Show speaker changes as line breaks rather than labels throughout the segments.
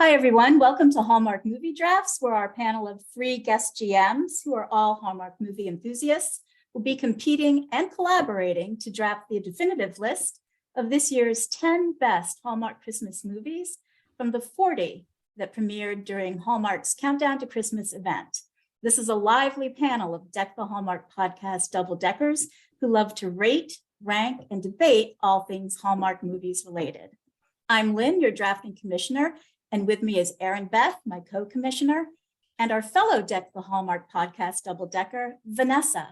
Hi, everyone. Welcome to Hallmark Movie Drafts, where our panel of 3 guest GMs, who are all Hallmark movie enthusiasts, will be competing and collaborating to draft the definitive list of this year's 10 best Hallmark Christmas movies from the 40 that premiered during Hallmark's Countdown to Christmas event. This is a lively panel of Deck the Hallmark podcast double-deckers who love to rate, rank, and debate all things Hallmark movies related. I'm Lynn, your drafting commissioner, and with me is Erinbeth, my co-commissioner, and our fellow Deck the Hallmark podcast double-decker, Vanessa.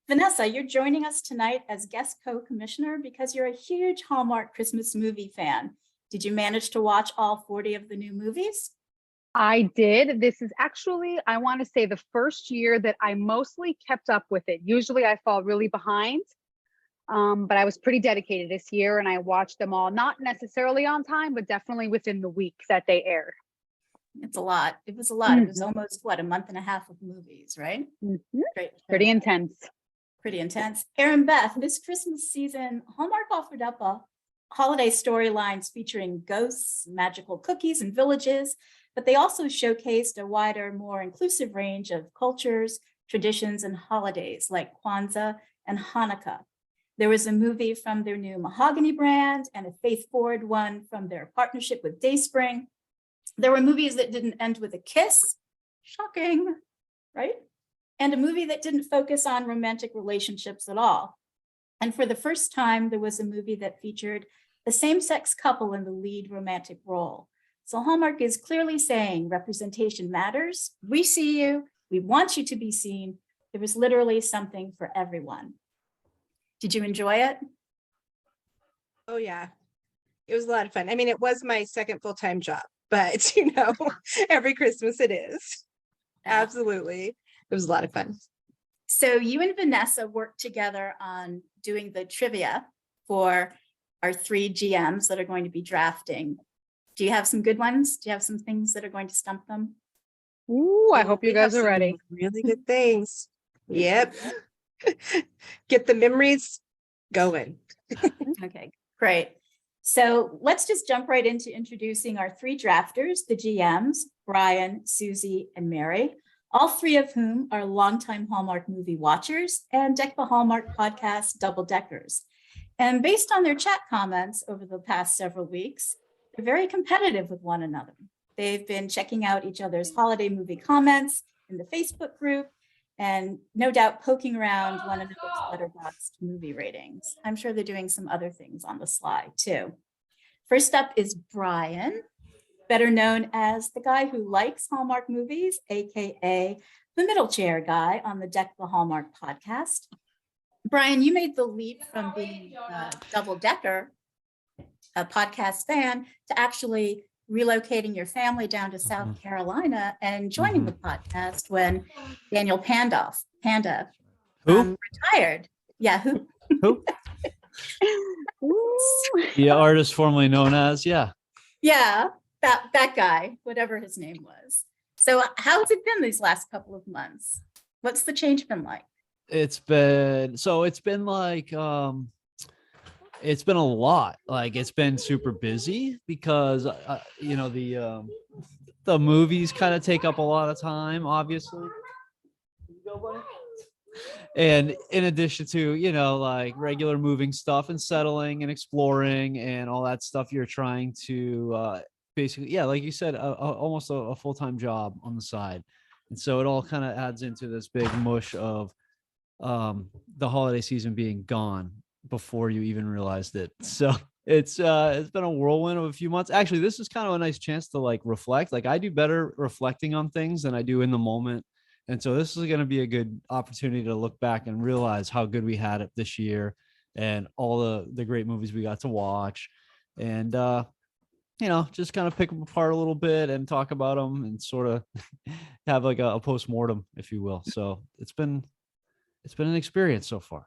Vanessa, you're joining us tonight as guest co-commissioner because you're a huge Hallmark Christmas movie fan. Did you manage to watch all 40 of the new movies?
I did. This is actually, I want to say, the first year that I mostly kept up with it. Usually I fall really behind. But I was pretty dedicated this year and I watched them all, not necessarily on time, but definitely within the weeks that they aired.
It's a lot. It was a lot. Mm-hmm. It was almost, a month and a half of movies, right?
Mm-hmm. Great. Pretty intense.
Pretty intense. Erinbeth, this Christmas season, Hallmark offered up a holiday storylines featuring ghosts, magical cookies, and villages, but they also showcased a wider, more inclusive range of cultures, traditions, and holidays like Kwanzaa and Hanukkah. There was a movie from their new Mahogany brand and a faith-forward one from their partnership with Dayspring. There were movies that didn't end with a kiss, shocking, right? And a movie that didn't focus on romantic relationships at all. And for the first time, there was a movie that featured a same-sex couple in the lead romantic role. So Hallmark is clearly saying representation matters. We see you, we want you to be seen. There was literally something for everyone. Did you enjoy it?
Oh, yeah. It was a lot of fun. I mean, it was my second full-time job, but every Christmas it is. Yeah. Absolutely. It was a lot of fun.
So you and Vanessa worked together on doing the trivia for our 3 GMs that are going to be drafting. Do you have some good ones? Do you have some things that are going to stump them?
Ooh, I hope you guys are ready.
Really good things. Yep. Get the memories going.
Okay, great. So let's just jump right into introducing our 3 drafters, the GMs, Brian, Susie, and Mary, all 3 of whom are longtime Hallmark movie watchers and Deck the Hallmark podcast double-deckers. And based on their chat comments over the past several weeks, they're very competitive with one another. They've been checking out each other's holiday movie comments in the Facebook group, and no doubt poking around one another's letterboxd movie ratings. I'm sure they're doing some other things on the sly too. First up is Brian, better known as the guy who likes Hallmark movies, AKA the middle chair guy on the Deck the Hallmark podcast. Brian, you made the leap from being a double-decker, a podcast fan, to actually relocating your family down to South Carolina and joining the podcast when Daniel Panda retired. Yeah, who?
The artist formerly known as,
yeah, that guy, whatever his name was. So how's it been these last couple of months? What's the change been like?
It's been a lot. Like, it's been super busy because the movies kind of take up a lot of time, obviously. And in addition to, like regular moving stuff and settling and exploring and all that stuff, you're trying to basically, like you said, almost a full-time job on the side. And so it all kind of adds into this big mush of the holiday season being gone before you even realized it. So it's been a whirlwind of a few months. Actually, this is kind of a nice chance to like reflect. Like, I do better reflecting on things than I do in the moment. And so this is going to be a good opportunity to look back and realize how good we had it this year and all the great movies we got to watch, and just kind of pick them apart a little bit and talk about them and sort of have like a post-mortem, if you will. So it's been an experience so far.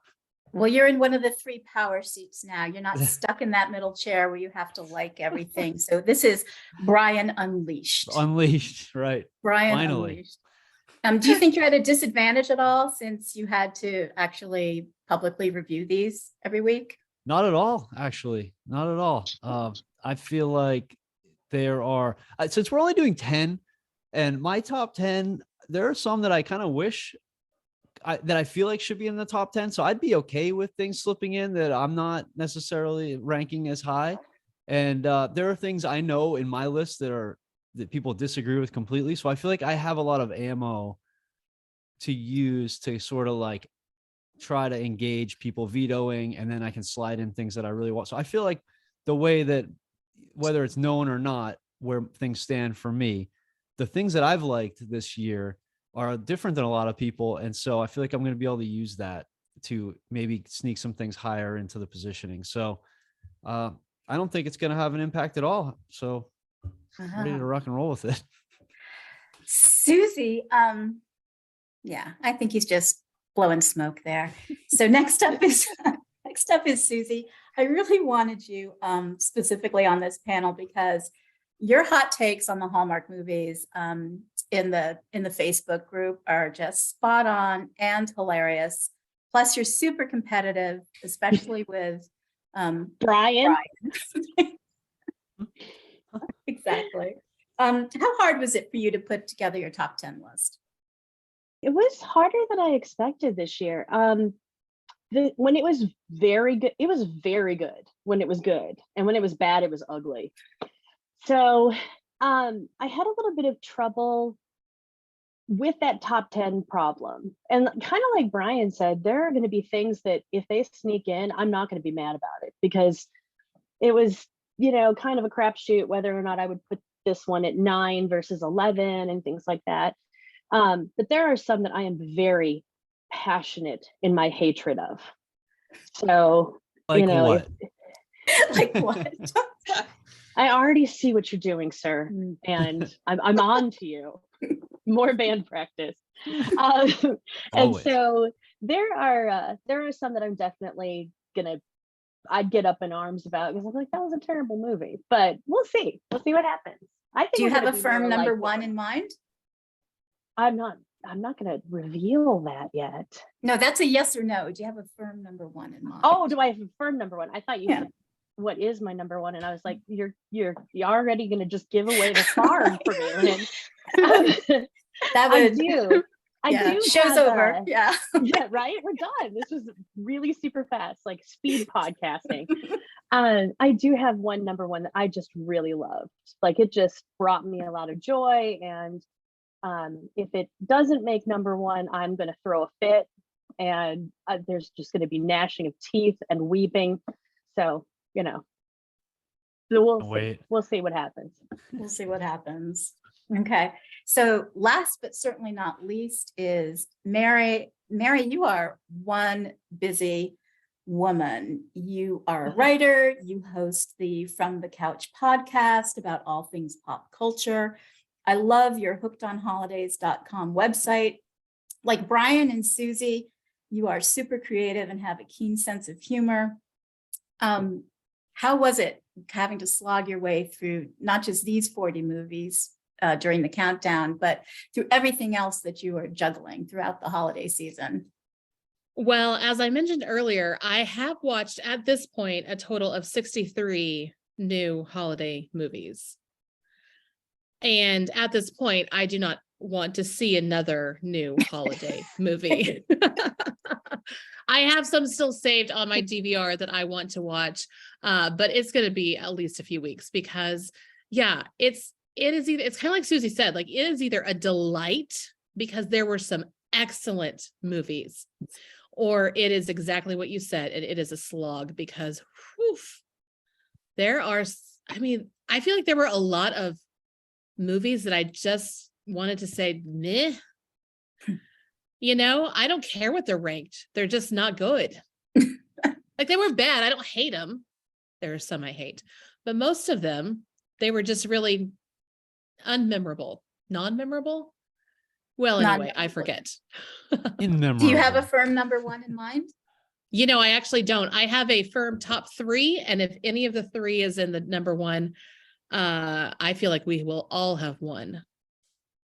Well, you're in one of the 3 power seats now. You're not stuck in that middle chair where you have to like everything. So this is Brian Unleashed.
Unleashed, right.
Brian
Finally.
Unleashed. Do you think you're at a disadvantage at all since you had to actually publicly review these every week?
Not at all, actually. Not at all. I feel like there are, since we're only doing 10, and my top 10, there are some that I kind of wish that I feel like should be in the top 10. So I'd be okay with things slipping in that I'm not necessarily ranking as high. And there are things I know in my list that people disagree with completely. So I feel like I have a lot of ammo to use to sort of like try to engage people vetoing, and then I can slide in things that I really want. So I feel like the way that, whether it's known or not, where things stand for me, the things that I've liked this year are different than a lot of people. And so I feel like I'm going to be able to use that to maybe sneak some things higher into the positioning. So I don't think it's going to have an impact at all. So ready to rock and roll with it.
Susie, yeah, I think he's just blowing smoke there. So next up is Susie. I really wanted you specifically on this panel because your hot takes on the Hallmark movies in the Facebook group are just spot on and hilarious. Plus, you're super competitive, especially with
Brian.
Exactly. How hard was it for you to put together your top 10 list?
It was harder than I expected this year. When it was very good, it was very good when it was good. And when it was bad, it was ugly. So I had a little bit of trouble with that top 10 problem. And kind of like Brian said, there are going to be things that if they sneak in, I'm not going to be mad about it because it was, kind of a crapshoot whether or not I would put this one at 9 versus 11 and things like that. But there are some that I am very passionate in my hatred of. So,
Like what?
Like what?
I already see what you're doing, sir, and I'm on to you. More band practice. And
Always.
so there are some that I'm definitely I'd get up in arms about because I'm like, that was a terrible movie. But we'll see. We'll see what happens. I think
Do you
we're
have
gonna
a
be
firm
more
number
like-
one in mind?
I'm not going to reveal that yet.
No, that's a yes or no. Do you have a firm number one in mind?
Oh, do I have a firm number one? I thought you
Yeah.
said what is my number one, and I was like, you're already going to just give away the farm for me. Lynn.
that
I
would
do. I do.
Show's
have
over. Yeah.
yeah, right. We're done. This was really super fast, like speed podcasting. I do have one number one that I just really loved. Like it just brought me a lot of joy, and if it doesn't make number one, I'm going to throw a fit, and there's just going to be gnashing of teeth and weeping. So we'll see. We'll see what happens.
We'll see what happens. Okay. So last but certainly not least is Mary. Mary, you are one busy woman. You are a writer. You host the From the Couch podcast about all things pop culture. I love your hookedonholidays.com website. Like Brian and Susie, you are super creative and have a keen sense of humor. How was it having to slog your way through not just these 40 movies during the countdown, but through everything else that you are juggling throughout the holiday season?
Well, as I mentioned earlier, I have watched at this point a total of 63 new holiday movies. And at this point, I do not want to see another new holiday movie. I have some still saved on my DVR that I want to watch, but it's going to be at least a few weeks because, yeah, it's kind of like Susie said, like it is either a delight because there were some excellent movies, or it is exactly what you said, and it is a slog because, I feel like there were a lot of movies that I just wanted to say, meh. I don't care what they're ranked. They're just not good. Like they were bad. I don't hate them. There are some I hate, but most of them, they were just really unmemorable, non-memorable. Well, anyway, I forget.
Do you have a firm number one in mind?
I actually don't. I have a firm top 3. And if any of the 3 is in the number one, I feel like we will all have one.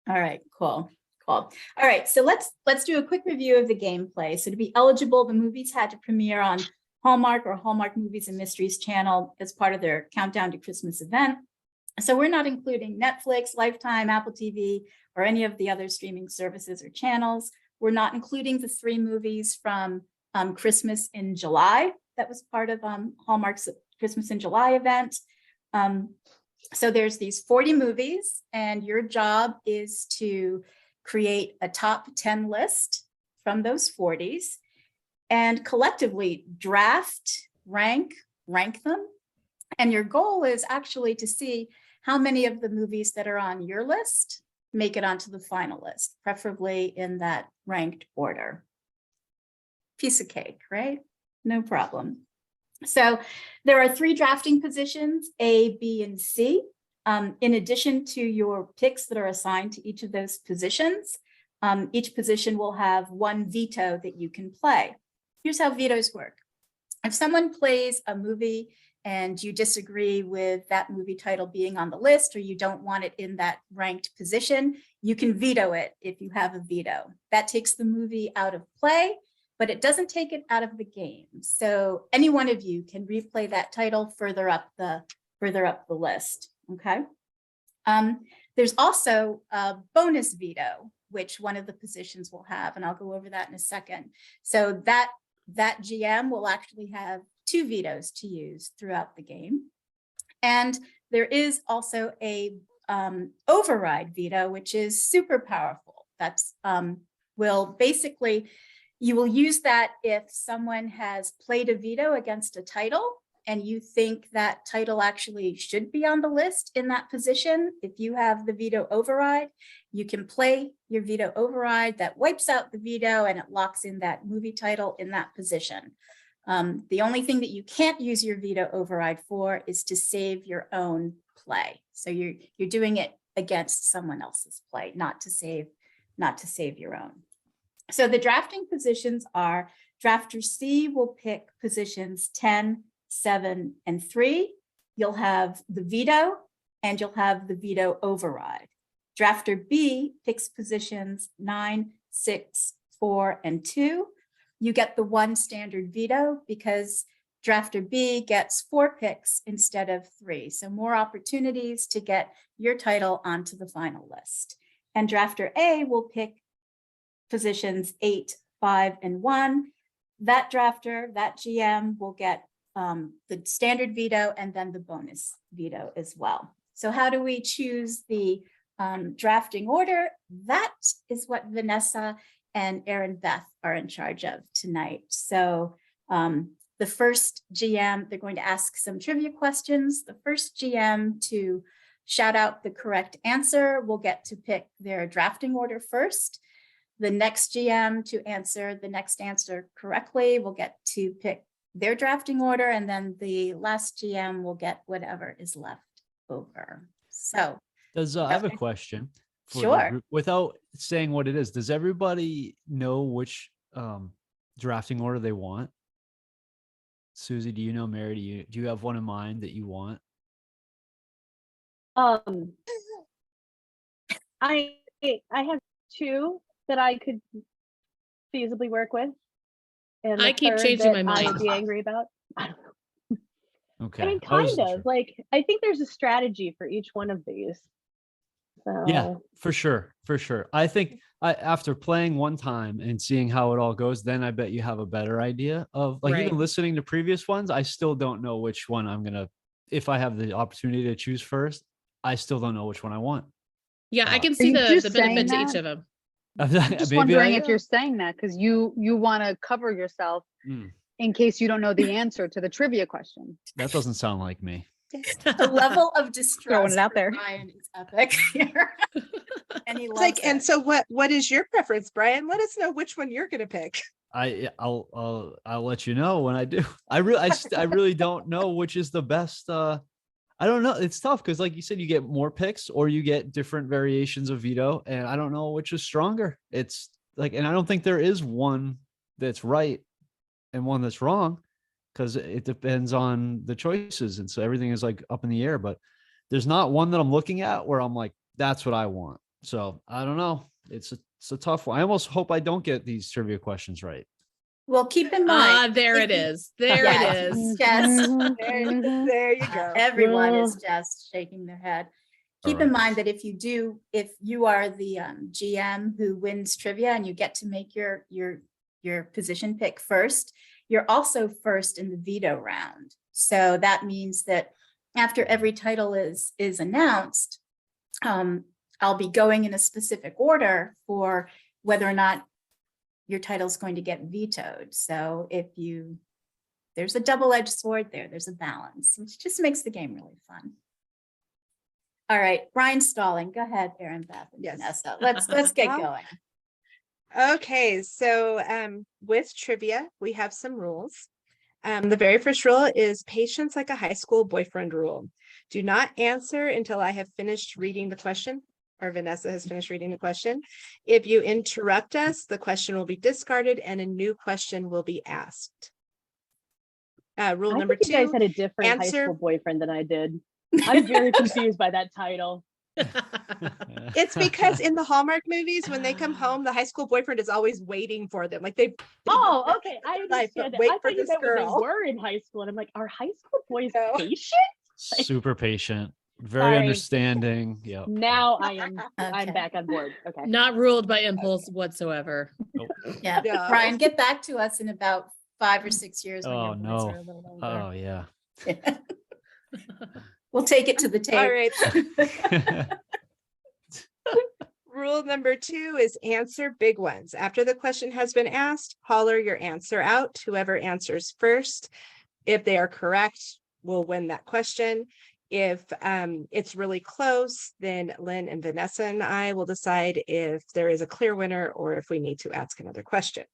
All right, cool. All right, so let's do a quick review of the gameplay. So to be eligible, the movies had to premiere on Hallmark or Hallmark Movies and Mysteries channel as part of their Countdown to Christmas event. So we're not including Netflix, Lifetime, Apple TV, or any of the other streaming services or channels. We're not including the 3 movies from Christmas in July that was part of Hallmark's Christmas in July event. So there's these 40 movies, and your job is to create a top 10 list from those 40s and collectively draft, rank them. And your goal is actually to see how many of the movies that are on your list make it onto the final list, preferably in that ranked order. Piece of cake, right? No problem. So there are 3 drafting positions, A, B, and C. In addition to your picks that are assigned to each of those positions, each position will have 1 veto that you can play. Here's how vetoes work. If someone plays a movie and you disagree with that movie title being on the list, or you don't want it in that ranked position, you can veto it if you have a veto. That takes the movie out of play, but it doesn't take it out of the game. So any one of you can replay that title further up the list, okay? There's also a bonus veto, which one of the positions will have, and I'll go over that in a second. So that GM will actually have 2 vetoes to use throughout the game. And there is also a override veto, which is super powerful. That's you will use that if someone has played a veto against a title and you think that title actually should be on the list in that position. If you have the veto override, you can play your veto override that wipes out the veto and it locks in that movie title in that position. The only thing that you can't use your veto override for is to save your own play. So you're doing it against someone else's play, not to save your own. So the drafting positions are: drafter C will pick positions 10, 7, and 3. You'll have the veto and you'll have the veto override. Drafter B picks positions 9, 6, 4, and 2. You get the 1 standard veto because drafter B gets 4 picks instead of 3. So more opportunities to get your title onto the final list. And drafter A will pick positions 8, 5, and 1. That drafter, that GM will get the standard veto and then the bonus veto as well. So how do we choose the drafting order? That is what Vanessa and Erinbeth are in charge of tonight. So the first GM, they're going to ask some trivia questions. The first GM to shout out the correct answer will get to pick their drafting order first. The next GM to answer the next answer correctly will get to pick their drafting order, and then the last GM will get whatever is left over. So
I have a question.
Sure.
Without saying what it is, does everybody know which drafting order they want? Susie, do you know? Mary, do you have one in mind that you want?
I have 2 that I could feasibly work with. And
I
the
keep
third
changing
that
my
I
mind.
would be angry about. I don't know.
Okay.
I mean,
I wasn't
kind
sure.
of like, I think there's a strategy for each one of these. So
Yeah, for sure. I think after playing one time and seeing how it all goes, then I bet you have a better idea of, like,
Right.
even listening to previous ones, I still don't know which one I'm gonna, if I have the opportunity to choose first, I still don't know which one I want.
Yeah, I can
Are
see
you
the
just
benefit
saying
to each
that?
of them.
I'm just
Maybe
wondering
I
if
am.
you're saying that because you want to cover yourself
Mm,
in case you don't know the answer to the trivia question.
that doesn't sound like me.
the level of distrust
Throwing it out
for
there.
Brian is epic here. And he
It's
loves
like, and
it.
so what is your preference, Brian? Let us know which one you're going to pick.
I'll let you know when I do. I really don't know which is the best. I don't know. It's tough because, like you said, you get more picks or you get different variations of veto, and I don't know which is stronger. It's like, and I don't think there is one that's right and one that's wrong because it depends on the choices, and so everything is like up in the air. But there's not one that I'm looking at where I'm like, that's what I want. So I don't know. It's a tough one. I almost hope I don't get these trivia questions right.
Well, keep in mind.
There it
if you-
is. There
Yes.
it is.
Just
There you go.
everyone is just shaking their head. Keep in mind that if you are the GM who wins trivia and you get to make your position pick first, you're also first in the veto round. So that means that after every title is announced, I'll be going in a specific order for whether or not your title is going to get vetoed. So there's a double-edged sword there, there's a balance, which just makes the game really fun. All right, Brian Stalling, go ahead, Erinbeth and
Yes.
Vanessa. Let's get going.
Okay, so with trivia, we have some rules. The very first rule is patience like a high school boyfriend rule. Do not answer until I have finished reading the question, or Vanessa has finished reading the question. If you interrupt us, the question will be discarded and a new question will be asked. Rule
I
number
think you guys
two,
had a different high
answer-
school boyfriend than I did. I'm very confused by that title.
it's because in the Hallmark movies, when they come home, the high school boyfriend is always waiting for them. Like they
Oh, okay. I
Life, but
understand that.
wait
I
for
thought you
this
meant when they
girl.
were in high school. And I'm like, are high school boys
No.
patient?
Super patient, very
Sorry.
understanding. Yep.
Now I'm
Okay.
back on board. Okay.
Not ruled by impulse whatsoever.
Yeah,
No.
Brian, get back to us in about 5 or 6 years when
Oh,
your boys
no.
are a little older.
Oh yeah.
We'll take it to the
All
tape.
right. Rule number two is answer big ones. After the question has been asked, holler your answer out. Whoever answers first, if they are correct, will win that question. If it's really close, then Lynn and Vanessa and I will decide if there is a clear winner or if we need to ask another question.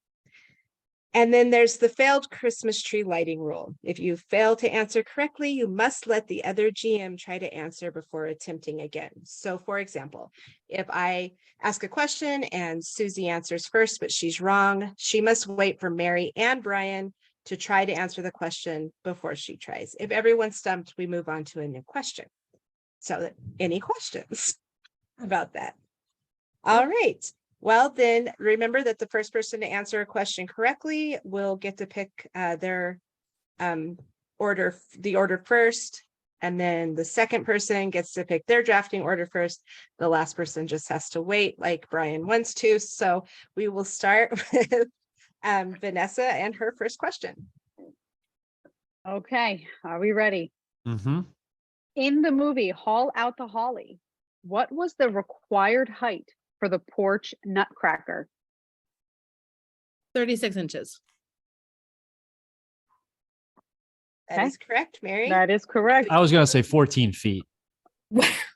And then there's the failed Christmas tree lighting rule. If you fail to answer correctly, you must let the other GM try to answer before attempting again. So for example, if I ask a question and Susie answers first, but she's wrong, she must wait for Mary and Brian to try to answer the question before she tries. If everyone's stumped, we move on to a new question. So any questions about that? All right. Well, then remember that the first person to answer a question correctly will get to pick their order first. And then the second person gets to pick their drafting order first. The last person just has to wait like Brian wants to. So we will start with Vanessa and her first question.
Okay, are we ready?
Mm-hmm.
In the movie Haul Out the Holly, what was the required height for the porch nutcracker?
36 inches.
That
Okay.
is correct, Mary.
That is correct.
I was gonna say 14 feet.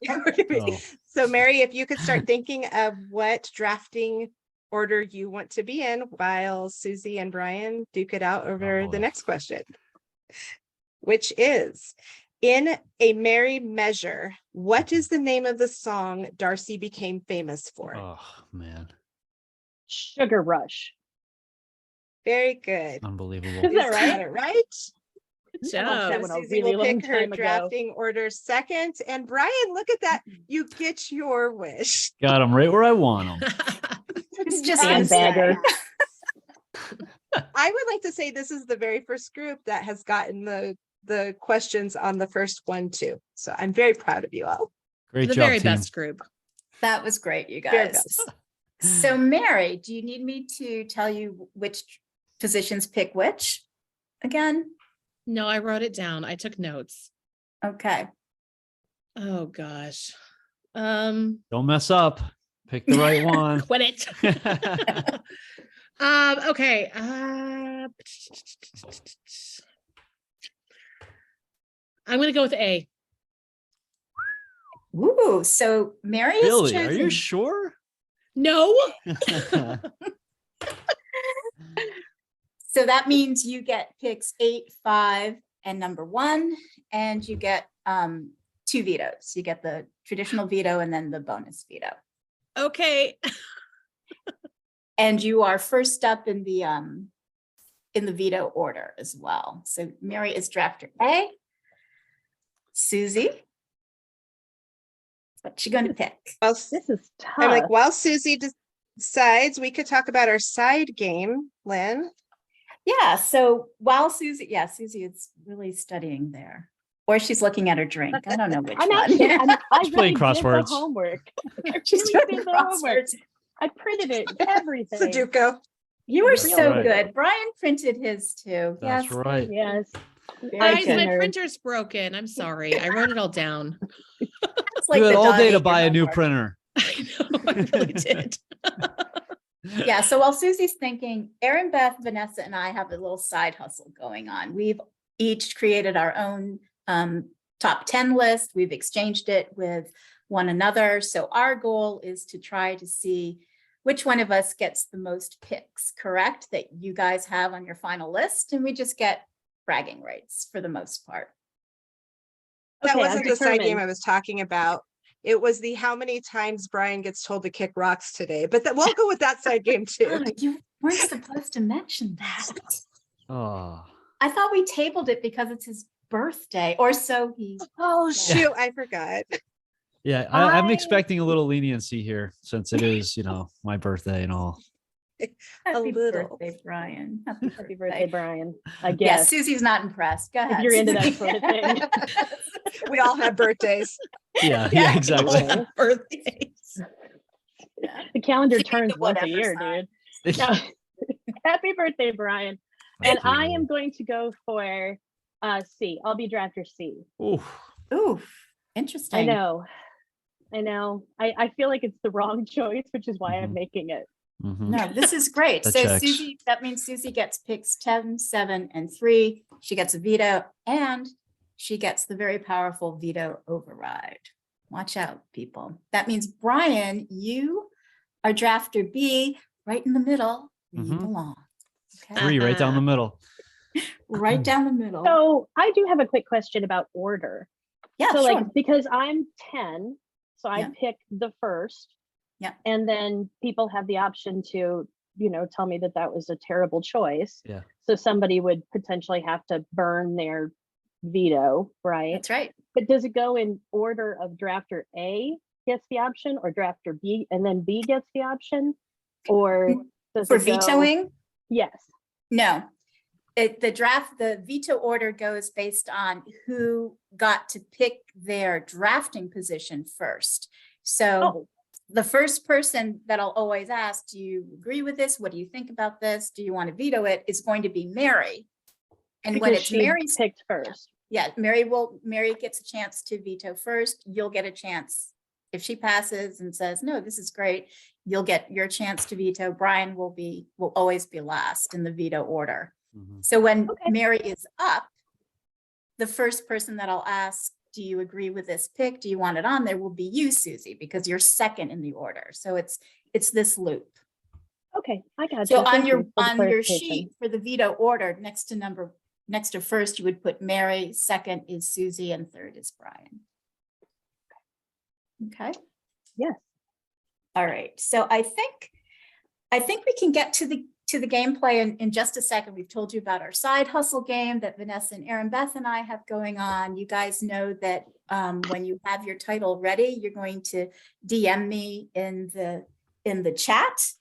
Oh.
So Mary, if you could start thinking of what drafting order you want to be in while Susie and Brian duke it out over
Oh,
the
boy.
next question, which is, in A Merry Measure, what is the name of the song Darcy became famous for?
Oh man,
Sugar Rush.
Very good.
unbelievable.
Is that
Susie
right?
got it right.
Good
I watched that
job.
one a
Susie
really
will
long
pick her
time ago.
drafting order second. And Brian, look at that. You get your wish.
Got him right where I want him.
It's just gonna
Sandbagger.
say.
I would like to say this is the very first group that has gotten the questions on the first one too. So I'm very proud of you all.
Great
The
job,
very
team.
best group.
That was great, you
Very
guys.
best.
So Mary, do you need me to tell you which positions pick which again?
No, I wrote it down. I took notes.
Okay.
Oh gosh.
Don't mess up. Pick the right one.
Quit it. Okay. I'm gonna go with A.
Ooh, so Mary has
Really? Are
chosen.
you sure?
No.
So that means you get picks 8, 5, and number 1, and you get 2 vetoes. You get the traditional veto and then the bonus veto.
Okay.
And you are first up in the veto order as well. So Mary is drafter A. Susie, what you gonna pick?
Well,
This is tough.
I'm like, while Susie decides, we could talk about our side game, Lynn.
Yeah, so while Susie is really studying there. Or she's looking at her drink. I don't know which
I'm
one.
actually, I
She's playing
really did the
crosswords.
homework. I
She's
really
doing
did the homework.
crosswords.
I printed it, everything.
Sudoku.
You were
That's
so
right.
good. Brian printed his too.
That's
Yes.
right.
Yes.
Very
Guys,
good.
my
nerd.
printer's broken. I'm sorry. I wrote it all down.
It's
You had
the
all
dog
day
ate
to
your
buy a new
homework.
printer.
I know, I really did.
Yeah, so while Susie's thinking, Erinbeth, Vanessa, and I have a little side hustle going on. We've each created our own top 10 list. We've exchanged it with one another. So our goal is to try to see which one of us gets the most picks, correct, that you guys have on your final list. And we just get bragging rights for the most part.
That
Okay, I'm
wasn't the side game
determined.
I was talking about. It was the how many times Brian gets told to kick rocks today, but we'll go with that side game too.
Oh, you weren't supposed to mention that.
Oh,
I thought we tabled it because it's his birthday, or so he.
Oh, shoot, I forgot.
yeah. I'm
I-
expecting a little leniency here since it is, my birthday and all.
Happy
little.
birthday, Brian. Happy
Happy birthday, Brian. I
Yes,
guess.
Susie's not impressed. Go ahead.
you're into that
Susie.
sort of thing.
We all have birthdays.
Yeah,
Yeah,
exactly.
Okay.
Birthdays.
Yeah.
The calendar
Should be
turns
the
once a
whatever
year,
sign.
dude. No. Happy birthday, Brian.
Thank
And I
you.
am going to go for C. I'll be drafter C.
Ooh,
Ooh, interesting.
I know. I feel like it's the wrong choice, which is why I'm
Mhm.
making it.
mhm.
No, this is great.
That
So
checks.
Susie, that means Susie gets picks 10, 7, and 3. She gets a veto and she gets the very powerful veto override. Watch out, people. That means Brian, you are drafter B, right in the middle. where You
Mhm.
belong. Okay,
3 right down the middle.
right down the middle.
So I do have a quick question about order.
Yeah,
So
sure.
like, because I'm 10, so I
Yeah.
pick the first.
Yeah.
And then people have the option to, tell me that that was a terrible choice.
Yeah.
So somebody would potentially have to burn their veto, right?
That's right.
But does it go in order of drafter A gets the option or drafter B and then B gets the option? Or does
For
it go?
vetoing?
Yes.
No. The veto order goes based on who got to pick their drafting position first. So
Oh,
the first person that I'll always ask, do you agree with this? What do you think about this? Do you want to veto it? Is going to be Mary. And when
because
it's
she
Mary's,
picked first.
yeah, Mary gets a chance to veto first. You'll get a chance. If she passes and says, no, this is great, you'll get your chance to veto. Brian will always be last in the veto order.
Mhm.
So when
Okay.
Mary is up, the first person that I'll ask, do you agree with this pick? Do you want it on there? Will be you, Susie, because you're second in the order. So it's this loop.
Okay, I got
So
you.
on
Thank
your
you for the clarification.
sheet for the veto order, next to first, you would put Mary, second is Susie, and third is Brian. Okay.
Yes.
All right. So I think we can get to the gameplay in just a second. We've told you about our side hustle game that Vanessa and Erinbeth and I have going on. You guys know that when you have your title ready, you're going to DM me in the chat.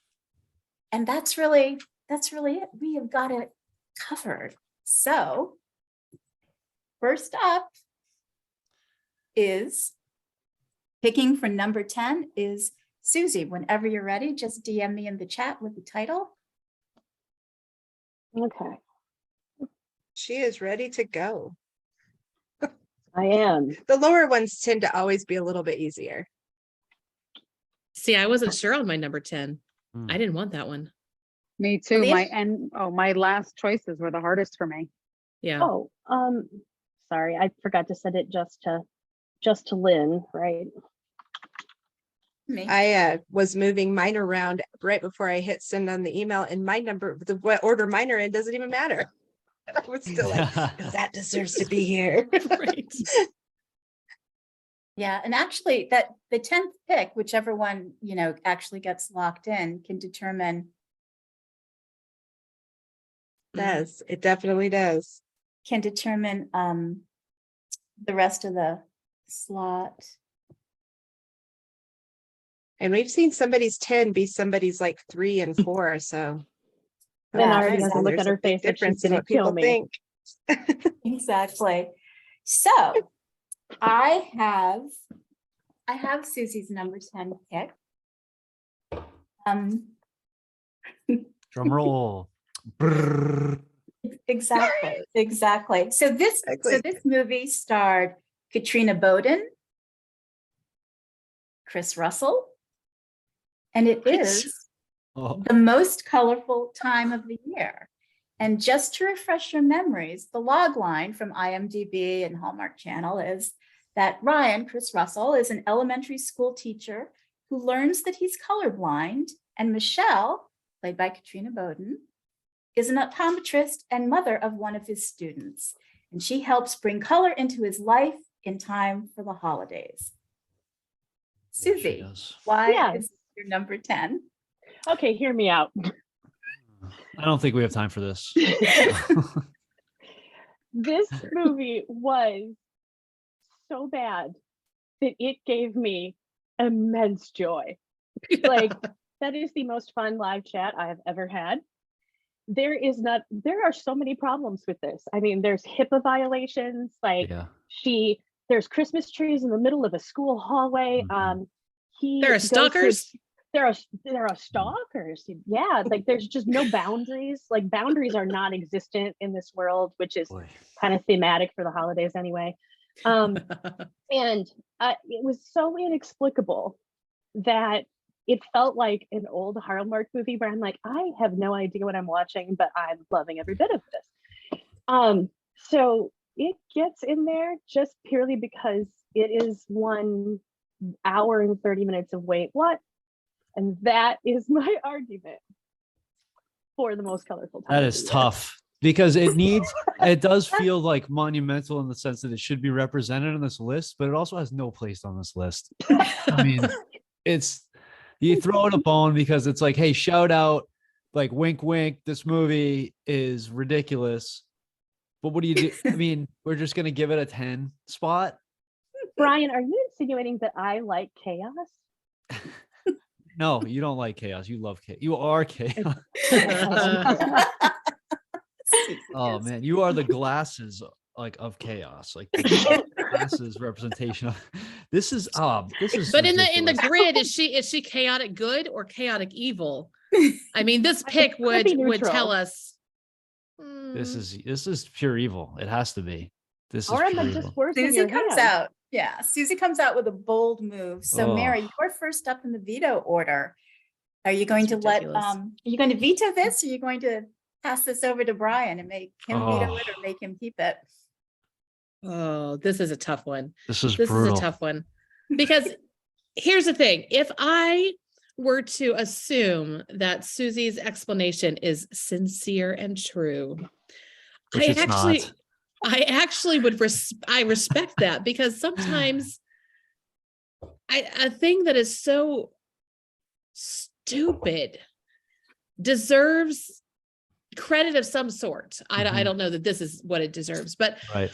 And that's really it. We have got it covered. So first up is picking for number 10 is Susie. Whenever you're ready, just DM me in the chat with the title.
Okay,
She is ready to go.
I am.
The lower ones tend to always be a little bit easier.
See, I wasn't sure on my number 10.
Hmm.
I didn't want that one.
Me too.
Leah?
My last choices were the hardest for me.
Yeah.
Oh, sorry, I forgot to send it just to Lynn, right?
Me.
I was moving mine around right before I hit send on the email, and my number, what order mine are in, doesn't even matter. I was still like, "No, that deserves to be here."
Right.
Yeah, and actually that the 10th pick, whichever one, actually gets locked in, can determine
Does it definitely does.
the rest of the slot.
And we've seen somebody's 10 be somebody's like 3 and 4. So
Lynn
Yeah,
already has a look
There's
on her
big
face like
difference
she's
in
gonna
what
kill
people
me.
think.
Exactly. So I have Susie's number 10 pick.
Drum roll. Brrr.
Exactly. So this
Exactly.
movie starred Katrina Bowden, Chris Russell, and it is
Oh,
the most colorful time of the year. And just to refresh your memories, the log line from IMDb and Hallmark Channel is that Ryan, Chris Russell, is an elementary school teacher who learns that he's colorblind, and Michelle, played by Katrina Bowden, is an optometrist and mother of one of his students. And she helps bring color into his life in time for the holidays.
yeah, she
Susie,
does.
why
Yeah.
is your number 10?
Okay, hear me out.
I don't think we have time for this.
This movie was so bad that it gave me immense joy. Like, that is the most fun live chat I have ever had. There are so many problems with this. I mean, there's HIPAA violations, like
Yeah.
there's Christmas trees in the middle of a school hallway.
Mhm.
There are
goes to-
stalkers.
there are stalkers. Yeah, like there's just no boundaries. Like boundaries are non-existent in this world, which is
Boy.
kind of thematic for the holidays anyway. And it was so inexplicable that it felt like an old Hallmark movie where I'm like, I have no idea what I'm watching, but I'm loving every bit of this. So it gets in there just purely because it is 1 hour and 30 minutes of wait, what? And that is my argument for the most colorful time.
That
of
is
the year.
tough because it does feel like monumental in the sense that it should be represented on this list, but it also has no place on this list. I mean, you throw it a bone because it's like, hey, shout out, like wink, wink. This movie is ridiculous. But what do you do? I mean, we're just going to give it a 10 spot.
Brian, are you insinuating that I like chaos?
No, you don't like chaos. You love chaos. You are chaos. Oh man, you are the glasses like of chaos, like the glasses representation of this is
But in the
ridiculous.
grid, is she chaotic good or chaotic evil? I mean, this pick
could be
would tell
neutral.
us.
This is pure evil. It has to be. This is
Or am
pure
I
evil.
just worse than
Susie
your
comes
hand?
out. Yeah, Susie comes out with a bold move. So Mary,
Oh.
you're first up in the veto order. Are you going
That's
to
ridiculous.
are you going to veto this? Or are you going to pass this over to Brian and make him veto
Oh.
it or make him keep it?
Oh, this is a tough one.
This is
This
brutal.
is a tough one because here's the thing. If I were to assume that Susie's explanation is sincere and true,
Which it's not.
I actually would I respect that because sometimes a thing that is so stupid deserves credit of some sort. I
Mhm.
don't know that this is what it deserves, but
Right.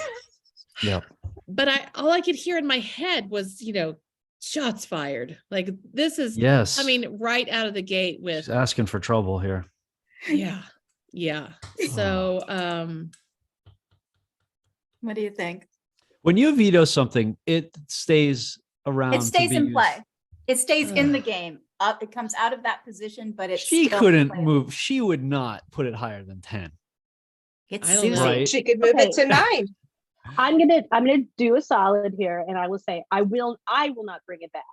Yeah.
but all I could hear in my head was, shots fired. Like this is,
Yes.
I mean, right out of the gate with,
She's asking for trouble here.
yeah. So,
What do you think?
When you veto something, it stays around.
It stays in play.
used.
It stays in the
Ugh.
game. It comes out of that position, but it's
She
still
couldn't
playable.
move. She would not put it higher than 10.
It's
I don't
Susie.
know.
Right.
She could move it to 9.
I'm gonna do a solid here, and I will say I will not bring it back.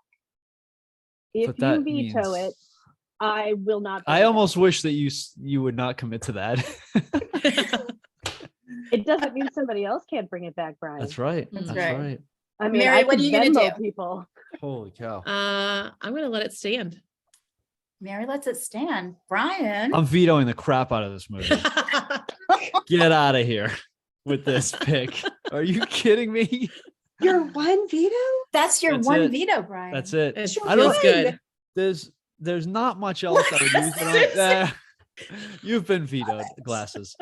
If
But that
you veto
means-
it, I will not. bring
I
it back.
almost wish that you would not commit to that.
It doesn't mean somebody else can't bring it back, Brian.
That's right.
That's
That's
right.
right.
I mean,
Mary,
I
what
could
are you gonna
Venmo
do?
people.
Holy cow.
I'm going to let it stand.
Mary lets it stand. Brian.
I'm vetoing the crap out of this movie. Get out of here with this pick. Are you kidding me?
Your one veto?
That's your
That's
one
it.
veto, Brian.
That's it.
It
Sure
I don't-
feels good.
There's not much else I would use it on. You've been vetoed, glasses.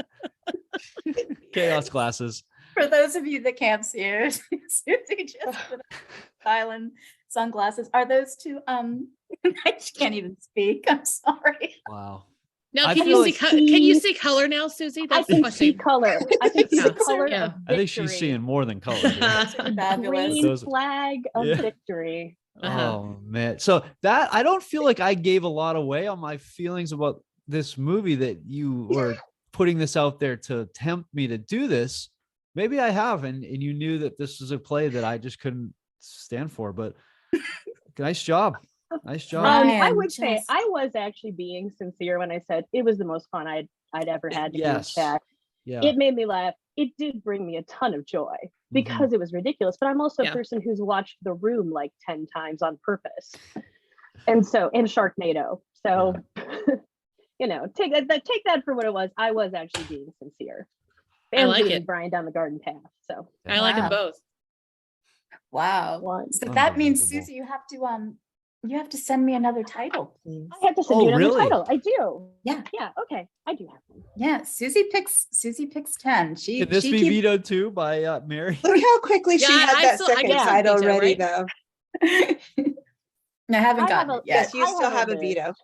Chaos glasses.
For those of you that can't see her, Susie just put on styling sunglasses. Are those two I just can't even speak. I'm sorry.
Wow.
Now,
I
can
feel
you
like-
can you see color now, Susie?
I
That's the
can
question.
see color. I can see
Yeah.
the color
Yeah.
of
I think she's
victory.
seeing more than color here.
Fabulous.
Green
Those-
flag of
Yeah.
victory.
Uh-huh.
Oh man. So that I don't feel like I gave a lot away on my feelings about this movie that you were putting this out there to tempt me to do this. Maybe I have, and you knew that this was a play that I just couldn't stand for, but nice job. Nice job.
I
Ryan,
would say
just-
I was actually being sincere when I said it was the most fun I'd ever had to
Yes.
do chat.
Yeah.
It made me laugh. It did bring me a ton of joy because it was ridiculous. But I'm also
Yeah.
a person who's watched The Room like 10 times on purpose. And Sharknado. So, take that for what it was. I was actually being sincere.
I
And
like
leading
it.
Brian down the garden path. So
I like them
Wow.
both.
Wow.
one.
So that means,
Unbelievable.
Susie, you have to send me another title, please.
I have to send
Oh,
you another
really?
title. I do.
Yeah.
Yeah. Okay. I do have one.
Yeah, Susie picks 10. She
Can this
she
be
keeps-
vetoed too by Mary?
Look how quickly she
Yeah,
had
I
that
still- I
second
get some
title
veto,
ready,
right?
though.
I haven't
I
gotten
have
it
a-
yet.
Yes, you
I
still have a
bit.
veto.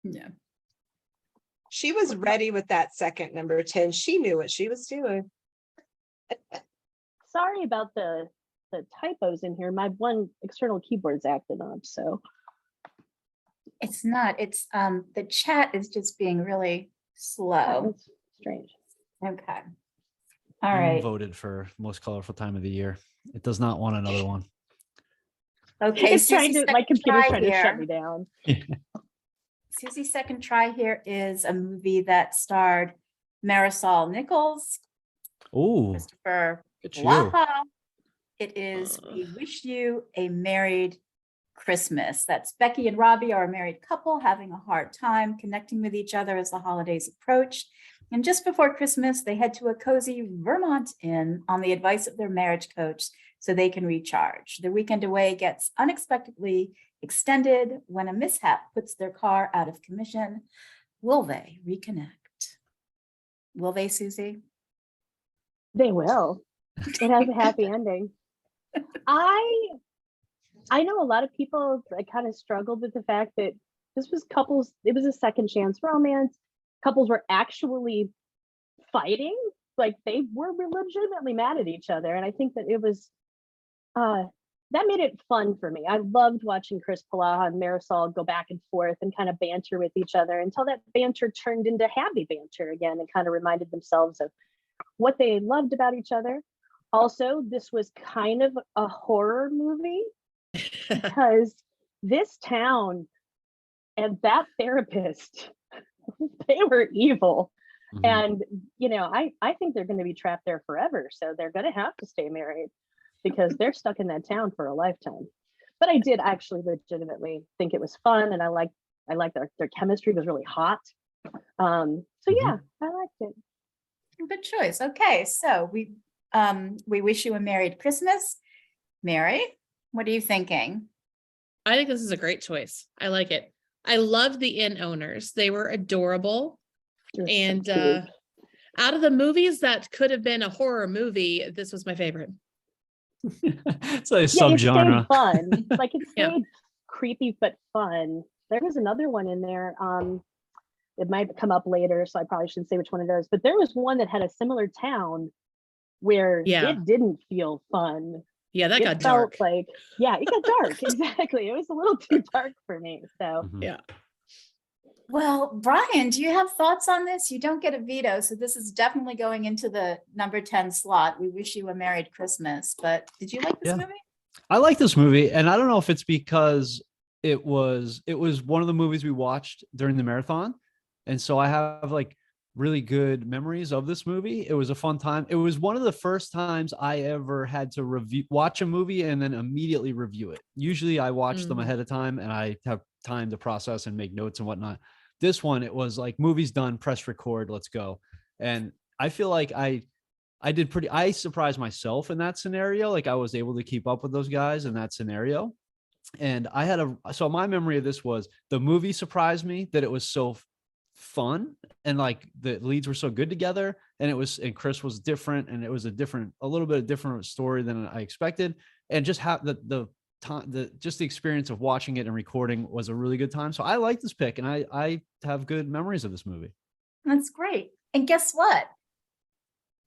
Yeah.
She was ready with that second number 10. She knew what she was doing.
Sorry about the typos in here. My one external keyboard's acting up. So
It's not. It's the chat is just being really slow.
that's strange.
Okay. All
Moon
right.
voted for most colorful time of the year. It does not want another one.
Okay.
It's trying
Susie's
to. My
second
computer's
try
trying to shut
here.
me down.
Susie's second try here is a movie that starred Marisol Nichols,
Oh,
Christopher
good you.
Laha. It is We Wish You a Married Christmas. That's Becky and Robbie are a married couple having a hard time connecting with each other as the holidays approach. And just before Christmas, they head to a cozy Vermont inn on the advice of their marriage coach so they can recharge. Their weekend away gets unexpectedly extended when a mishap puts their car out of commission. Will they reconnect? Will they, Susie?
They will. It has a happy ending. I know a lot of people that kind of struggled with the fact that this was couples, it was a second chance romance. Couples were actually fighting, like they were legitimately mad at each other. And I think that it was that made it fun for me. I loved watching Chris Palaha and Marisol go back and forth and kind of banter with each other until that banter turned into happy banter again and kind of reminded themselves of what they loved about each other. Also, this was kind of a horror movie because this town and that therapist, they were evil.
Mhm.
And, I think they're going to be trapped there forever. So they're going to have to stay married because they're stuck in that town for a lifetime. But I did actually legitimately think it was fun. And I liked their chemistry was really hot. So yeah, I liked it.
Good choice. Okay, so we wish you a Merry Christmas. Mary, what are you thinking?
I think this is a great choice. I like it. I love the inn owners. They were adorable.
They're so
And
cute.
out of the movies that could have been a horror movie, this was my favorite.
It's a
Yeah, it
subgenre.
stayed fun. Like it
Yeah.
stayed creepy but fun. There was another one in there. It might come up later, so I probably shouldn't say which one it is. But there was one that had a similar town where
Yeah.
it didn't feel fun.
Yeah, that
It
got
felt
dark.
like, yeah, it got dark. Exactly. It was a little too dark for me. So
Mhm.
Yeah.
Well, Brian, do you have thoughts on this? You don't get a veto, so this is definitely going into the number 10 slot. We wish you a Merry Christmas. But did you like this
Yeah.
movie?
I like this movie, and I don't know if it's because it was one of the movies we watched during the marathon, and so I have like really good memories of this movie. It was a fun time. It was one of the first times I ever had to watch a movie and then immediately review it. Usually I watch them
Mhm.
ahead of time and I have time to process and make notes and whatnot. This one, it was like movie's done, press record, let's go. And I feel like I surprised myself in that scenario. Like I was able to keep up with those guys in that scenario. And so my memory of this was the movie surprised me that it was so fun and like the leads were so good together, and Chris was different, and it was a little bit of different story than I expected. And just how the time, just the experience of watching it and recording was a really good time. So I like this pick, and I have good memories of this movie.
That's great. And guess what?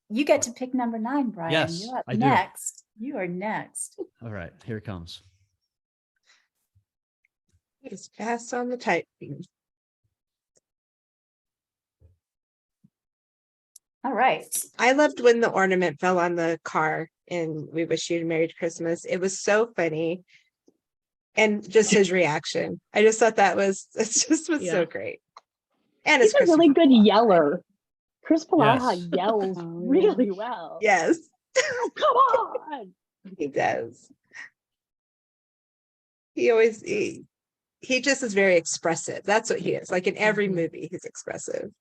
You get to pick number 9, Brian.
Yes,
You're up
I do.
next. You are next.
All right, here it comes.
It's fast on the typing.
All right.
I loved when the ornament fell on the car in We Wish You a Merry Christmas. It was so funny. And just his reaction. I just thought it just was so great. And
He's
it's
a really good
Christopher Plummer.
yeller. Chris Palaha
Yes.
yells really well.
Yes,
Oh, come on.
he does. He just is very expressive. That's what he is. Like in every movie, he's expressive.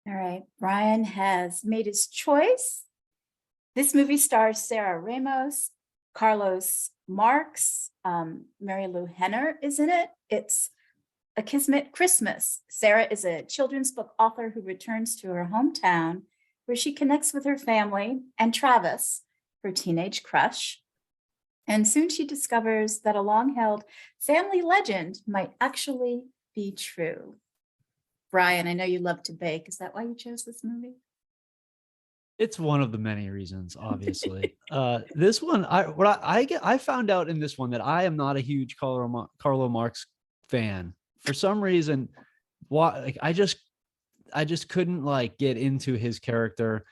All right. Brian has made his choice. This movie stars Sarah Ramos, Carlos Marx, Mary Lou Henner is in it. It's A Kismet Christmas. Sarah is a children's book author who returns to her hometown where she connects with her family and Travis, her teenage crush. And soon she discovers that a long-held family legend might actually be true. Brian, I know you love to bake. Is that why you chose this movie?
It's one of the many reasons, obviously. This one, I found out in this one that I am not a huge Carlo Marx fan. For some reason, I just couldn't like get into his character.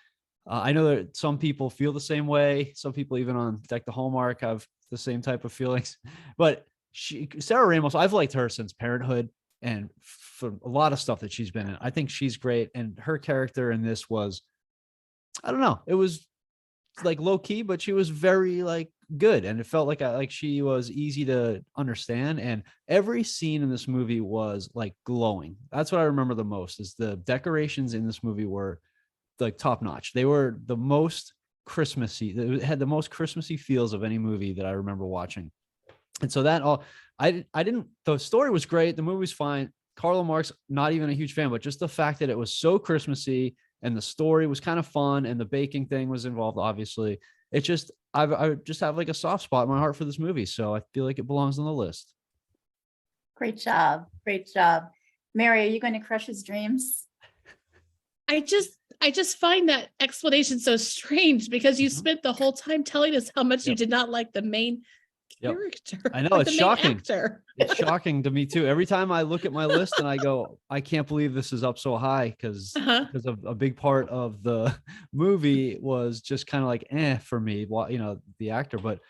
I know that some people feel the same way. Some people even on Deck the Hallmark have the same type of feelings. But Sarah Ramos, I've liked her since Parenthood and for a lot of stuff that she's been in. I think she's great. And her character in this was, I don't know, it was like low key, but she was very like good. And it felt like she was easy to understand. And every scene in this movie was like glowing. That's what I remember the most, is the decorations in this movie were like top notch. They were the most Christmassy. It had the most Christmassy feels of any movie that I remember watching. And so that all, the story was great. The movie was fine. Carlo Marx, not even a huge fan, but just the fact that it was so Christmassy and the story was kind of fun and the baking thing was involved, obviously. It just, I just have like a soft spot in my heart for this movie. So I feel like it belongs on the list.
Great job. Great job. Mary, are you going to crush his dreams?
I just find that explanation so strange because you spent the whole time telling us how much you did not like the main character.
I know,
like
it's
the main
shocking.
actor.
It's shocking to me too. Every time I look at my list and I go, I can't believe this is up so high because of a big part of the movie was just kind of like for me, the actor, but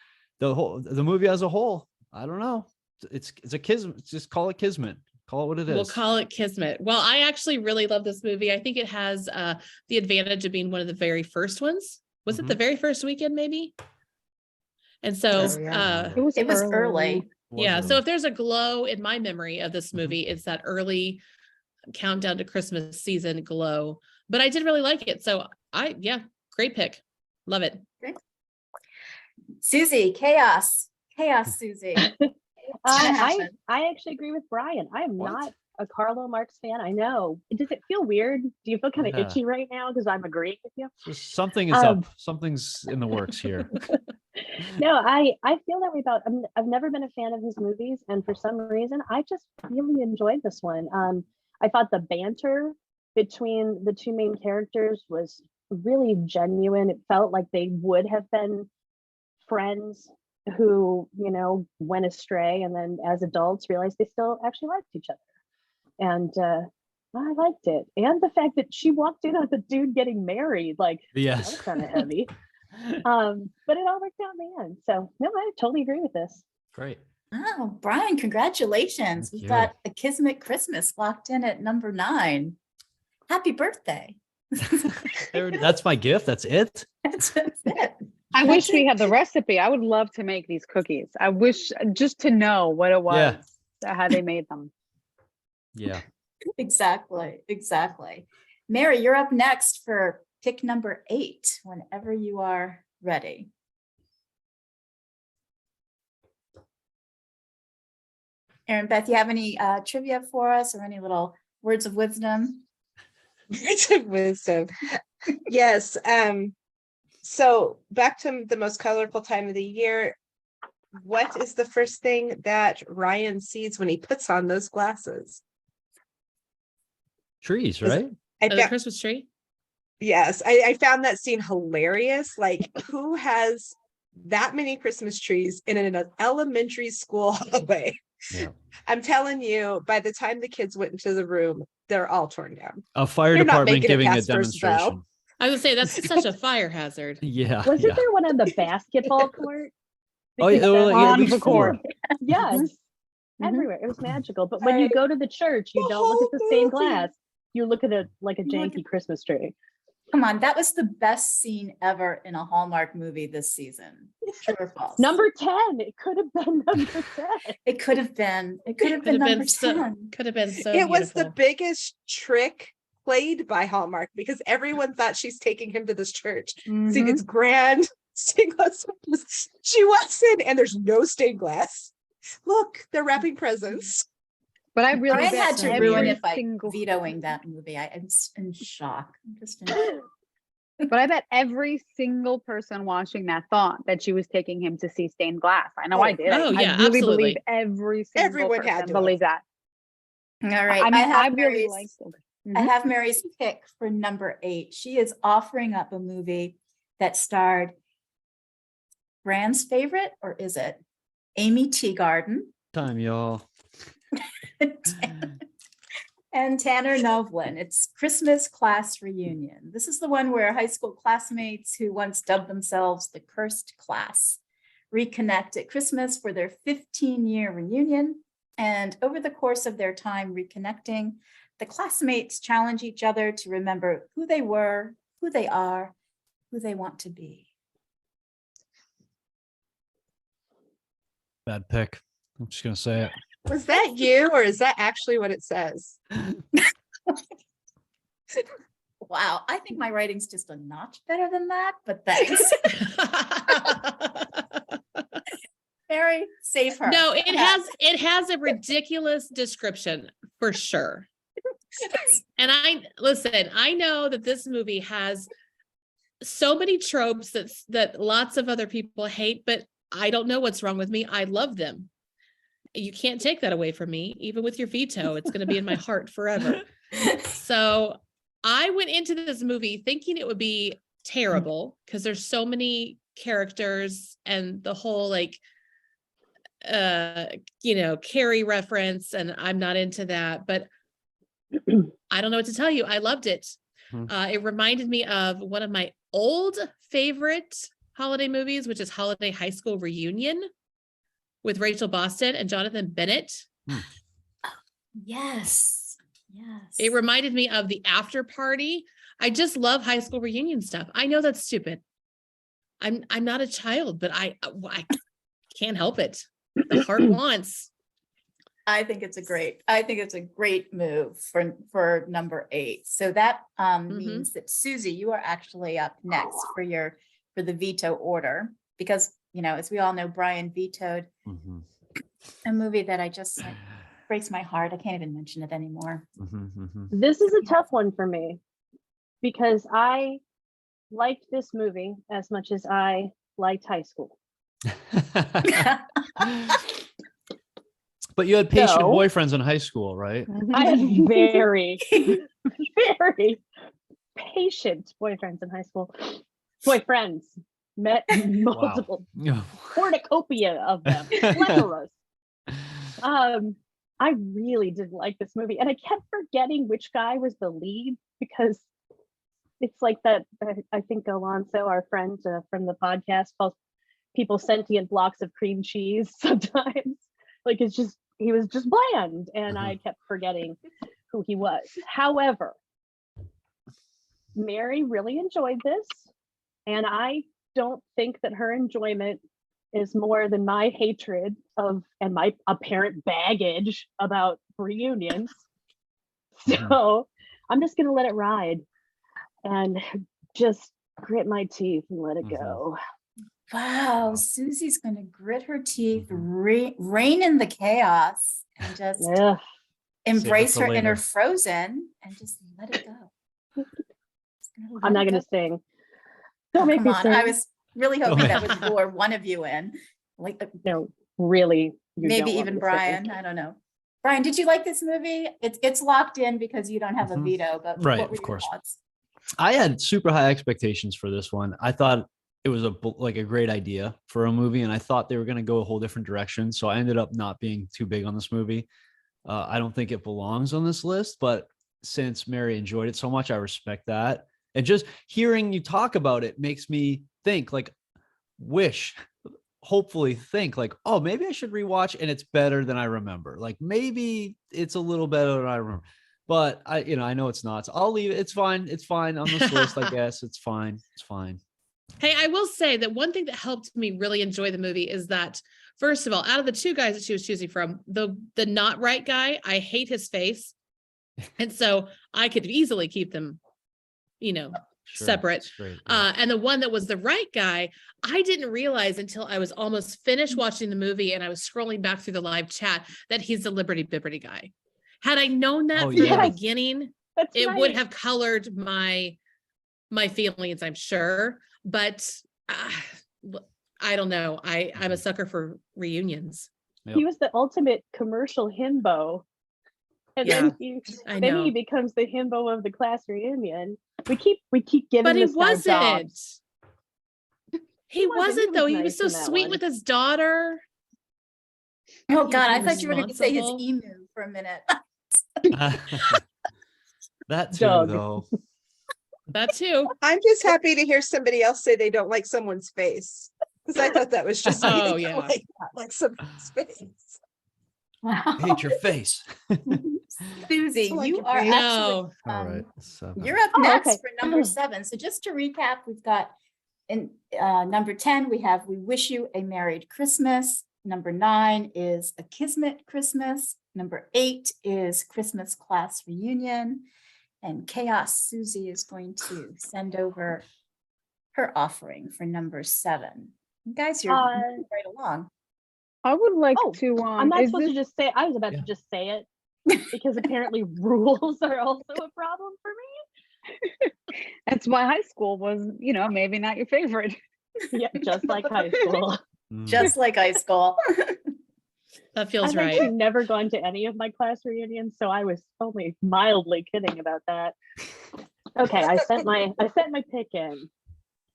the movie as a whole, I don't know. It's a kismet. Just call it kismet. Call it what it is.
We'll call it kismet. Well, I actually really love this movie. I think it has the advantage of being one of the very first ones. Was it the very first weekend, maybe? And so
It was early.
Yeah. So if there's a glow in my memory of this movie, it's that early countdown to Christmas season glow. But I did really like it. So great pick. Love it.
Great. Susie, chaos, Susie.
I actually agree with Brian. I am not a Carlo Marx fan. I know. Does it feel weird? Do you feel kind of itchy right now because I'm agreeing with you?
Just something is up. Something's in the works here.
No, I feel that way about. I've never been a fan of his movies, and for some reason, I just really enjoyed this one. I thought the banter between the two main characters was really genuine. It felt like they would have been friends who, went astray, and then as adults realized they still actually liked each other. And I liked it. And the fact that she walked in on the dude getting married, that was kind of heavy. But it all worked out in the end. So no, I totally agree with this.
Great.
Oh, Brian, congratulations. We've got A Kismet Christmas locked in at number 9. Happy birthday.
That's my gift. That's it.
That's it.
I wish we had the recipe. I would love to make these cookies. I wish just to know what it was, how they made them.
Yeah.
Exactly. Mary, you're up next for pick number 8, whenever you are ready. Erinbeth, you have any trivia for us or any little words of wisdom?
Words of wisdom. Yes. So back to the most colorful time of the year. what is the first thing that Ryan sees when he puts on those glasses?
Trees,
Is-
right?
I
The
found,
Christmas tree.
yes, I found that scene hilarious. Like, who has that many Christmas trees in an elementary school hallway?
Yeah.
I'm telling you, by the time the kids went into the room, they're all torn down.
A fire
They're not
department
making it
giving a
past first bell.
demonstration.
I would say that's such a fire hazard.
Yeah.
Wasn't
yeah.
there one on the basketball court?
Oh, yeah,
Because
there were like
that's-
at
On
least
the court.
four.
yes,
Mhm.
everywhere. It was magical. But when you go to the church, you
The
don't look at the
whole
stained
movie.
glass. You look at a like a
You look
janky Christmas tree.
Come on, that was the best scene ever in a Hallmark movie this season. True or false?
Number 10. It could have been number 10.
It could have been. It could have
Could
been
have
number
been so
10.
could have been so
It was the
beautiful.
biggest trick played by Hallmark because everyone thought she's taking him to this church. See,
Mhm.
it's grand stained glass. She walks in and there's no stained glass. Look, they're wrapping presents.
But I really
Brian
bet
had to
every
ruin it by
single-
vetoing that movie. I am in shock. I'm just in shock.
But I bet every single person watching that thought that she was taking him to see stained glass. I know I
Oh,
did.
oh, yeah,
I really
absolutely.
believe every single
Everyone had
person
to
believe that.
All right.
I mean, I
have
really
Mary's-
liked it.
I
Mhm.
have Mary's pick for number 8. She is offering up a movie that starred Brand's favorite, or is it Amy Teagarden
Time, y'all.
and Tanner Novlin? It's Christmas Class Reunion. This is the one where high school classmates who once dubbed themselves the Cursed Class reconnect at Christmas for their 15-year reunion. And over the course of their time reconnecting, the classmates challenge each other to remember who they were, who they are, who they want to be.
Bad pick. I'm just gonna say it.
Was that you or is that actually what it says?
Wow, I think my writing's just a notch better than that, but thanks. Mary, save her.
No, it
Yeah.
has a ridiculous description for sure. And I know that this movie has so many tropes that lots of other people hate, but I don't know what's wrong with me. I love them. You can't take that away from me, even with your veto. It's going to be in my heart forever. So I went into this movie thinking it would be terrible because there's so many characters and the whole Carrie reference, and I'm not into that, but I don't know what to tell you. I loved it. It reminded me of one of my old favorite holiday movies, which is Holiday High School Reunion with Rachel Boston and Jonathan Bennett.
Yes. Yes.
It reminded me of the After Party. I just love high school reunion stuff. I know that's stupid. I'm not a child, but I can't help it. The heart wants.
I think it's a great move for number 8. So that means that Susie, you are actually up next for the veto order, because as we all know, Brian vetoed a movie that I just breaks my heart. I can't even mention it anymore.
This is a tough one for me because I liked this movie as much as I liked high school.
But you had patient
So-
boyfriends in high school, right?
I had very, very patient boyfriends in high school. Boyfriends. Met multiple cornucopia of them. Plenterous. I really didn't like this movie, and I kept forgetting which guy was the lead because it's like that. I think Alonso, our friend from the podcast, calls people sentient blocks of cream cheese sometimes. Like he was just bland, and I kept forgetting who he was. However, Mary really enjoyed this, and I don't think that her enjoyment is more than my hatred of and my apparent baggage about reunions. So I'm just gonna let it ride and just grit my teeth and let it go.
Wow, Susie's going to grit her teeth, rein in the chaos, and just
Ugh.
embrace
for
her inner
later.
Frozen and just let it go.
I'm not gonna sing. Don't make
Come
me
on,
sing.
I was really hoping
make-
that would lure one of you in. Like
No, really. you
maybe
don't want
even
me to say
Brian. I don't know. Brian, did you like this movie? It's locked in because you don't have a
Mhm.
veto, but
Right,
what were
of
your
course.
thoughts?
I had super high expectations for this one. I thought it was like a great idea for a movie, and I thought they were going to go a whole different direction. So I ended up not being too big on this movie. I don't think it belongs on this list, but since Mary enjoyed it so much, I respect that. And just hearing you talk about it makes me think, like, hopefully think like, oh, maybe I should rewatch and it's better than I remember. Like maybe it's a little better than I remember. But I know it's not. So I'll leave it. It's fine. It's fine on this list, I guess. It's fine. It's fine.
Hey, I will say that one thing that helped me really enjoy the movie is that, first of all, out of the two guys that she was choosing from, the not right guy, I hate his face. And so I could easily keep them,
Sure.
separate.
It's great. Yeah.
And the one that was the right guy, I didn't realize until I was almost finished watching the movie and I was scrolling back through the live chat that he's the Liberty Bibberty guy. Had I known that
Oh,
from
yeah.
the beginning,
That's
it
right.
would have colored my feelings, I'm sure. But I don't know. I'm a sucker for reunions.
Yep.
He was the ultimate commercial himbo. And
Yeah, I
then he
know.
becomes the himbo of the class reunion. We keep giving
But he
this guy jobs.
wasn't. He
wasn't.
wasn't though. He was
nice
so
in that
sweet
one.
with his daughter.
Oh
He
God, I
was
thought you were going to say his
responsible.
emu for a minute.
That too,
Doug.
though.
That too.
I'm just happy to hear somebody else say they don't like someone's face. Because I thought that was just me.
Oh, yeah.
Like, not like someone's face.
Wow.
I hate your face.
Susie,
I like
you
your
are
face.
No.
All right. 7.
you're up
Oh,
next
okay.
for number 7. So just to recap, we've got in number 10, we have We Wish You a Merry Christmas. Number 9 is A Kismet Christmas. Number 8 is Christmas Class Reunion. And Chaos Susie is going to send over her offering for number 7. You guys, you're moving right along.
I would like
Oh,
to.
I'm not
is
supposed
this-
to just say. I was about to just say it because apparently rules are also a problem for me.
That's why high school was, maybe not your favorite.
Yeah, just like high school.
Just like high school.
That feels
I've
right.
actually never gone to any of my class reunions, so I was only mildly kidding about that. Okay, I sent my pick in.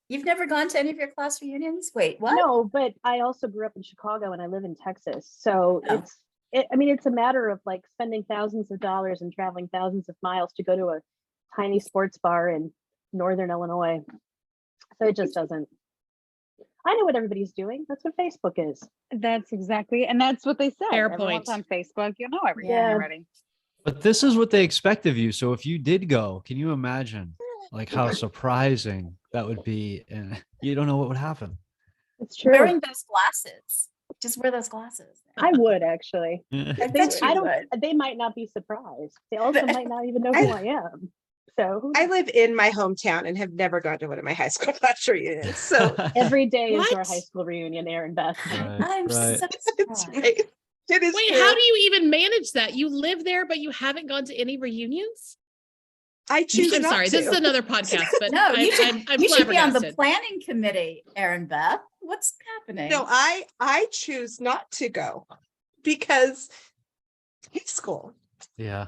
You've never gone to any of your class reunions? Wait, what?
No, but I also grew up in Chicago and I live in Texas, so
Oh.
it's a matter of like spending thousands of dollars and traveling thousands of miles to go to a tiny sports bar in Northern Illinois. So it just doesn't. I know what everybody's doing. That's what Facebook is.
That's exactly, and that's what they said.
Fair
Everyone's
point.
on Facebook. You know everything
Yeah.
already.
But this is what they expect of you. So if you did go, can you imagine like how surprising that would be? And you don't know what would happen.
It's true.
Wearing those glasses. Just wear those glasses.
I would actually.
I bet you would.
They might not be surprised. They also might not even know who I am. So who
I live in my hometown and have never gone to one of my high school class reunions. So
every day is our
What?
high school reunion, Erinbeth.
I'm so
it's
surprised.
right. It is
Wait,
true.
how do you even manage that? You live there, but you haven't gone to any reunions?
I choose
I'm
not
sorry,
to.
this is another podcast, but
No, you
I'm
you should be on the
flabbergasted.
planning committee, Erinbeth. What's happening?
No, I choose not to go because high school.
Yeah.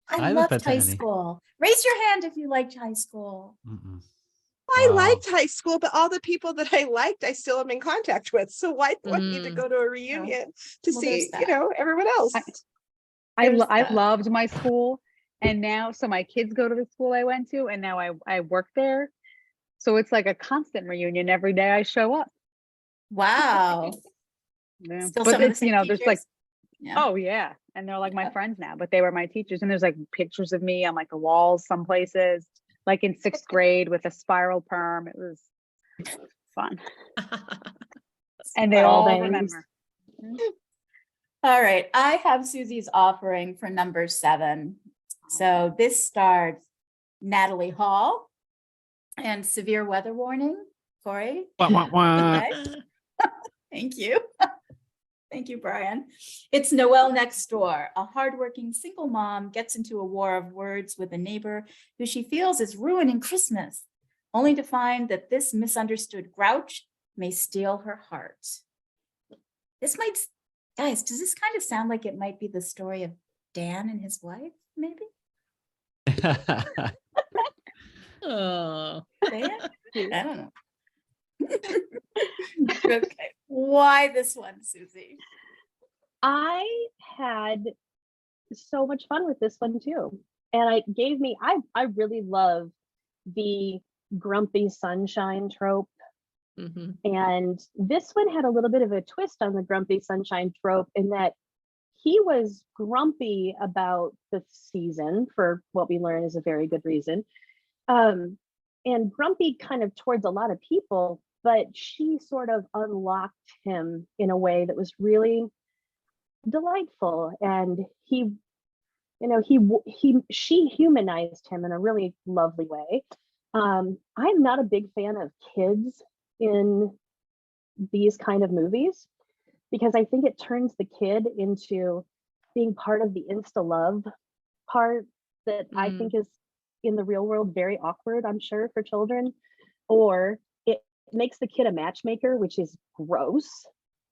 I
I
haven't
loved
been to
high
any.
school. Raise your hand if you liked high school.
Mm-mm.
I
Wow.
liked high school, but all the people that I liked, I still am in contact with. So why do I need to
Mm.
go to a reunion to
Well,
see,
there's that.
everyone else?
I
There's
I
that.
loved my school, and now so my kids go to the school I went to, and now I work there, so it's like a constant reunion every day I show up.
Wow.
Yeah.
Still
But
some of the
it's,
same
there's like,
teachers? Yeah.
oh yeah, and they're like my
Yeah.
friends now, but they were my teachers, and there's like pictures of me on like the walls some places, like in 6th grade with a spiral perm. It was fun, and they
All
all
names.
remember.
All right. I have Susie's offering for number 7. So this starred Natalie Hall and Severe Weather Warning. Corey?
Wah, wah, wah.
Okay. Thank you. Thank you, Brian. It's Noelle next door. A hardworking single mom gets into a war of words with a neighbor who she feels is ruining Christmas, only to find that this misunderstood grouch may steal her heart. This might, guys, does this kind of sound like it might be the story of Dan and his wife, maybe?
Oh,
Dan? I don't know. Okay, why this one, Susie?
I had so much fun with this one too. And I really love the grumpy sunshine trope.
mhm.
And this one had a little bit of a twist on the grumpy sunshine trope in that he was grumpy about the season for what we learn is a very good reason. And grumpy kind of towards a lot of people, but she sort of unlocked him in a way that was really delightful. And she humanized him in a really lovely way. I'm not a big fan of kids in these kind of movies because I think it turns the kid into being part of the insta love part that I think is in the real world very awkward, I'm sure, for children. Or it makes the kid a matchmaker, which is gross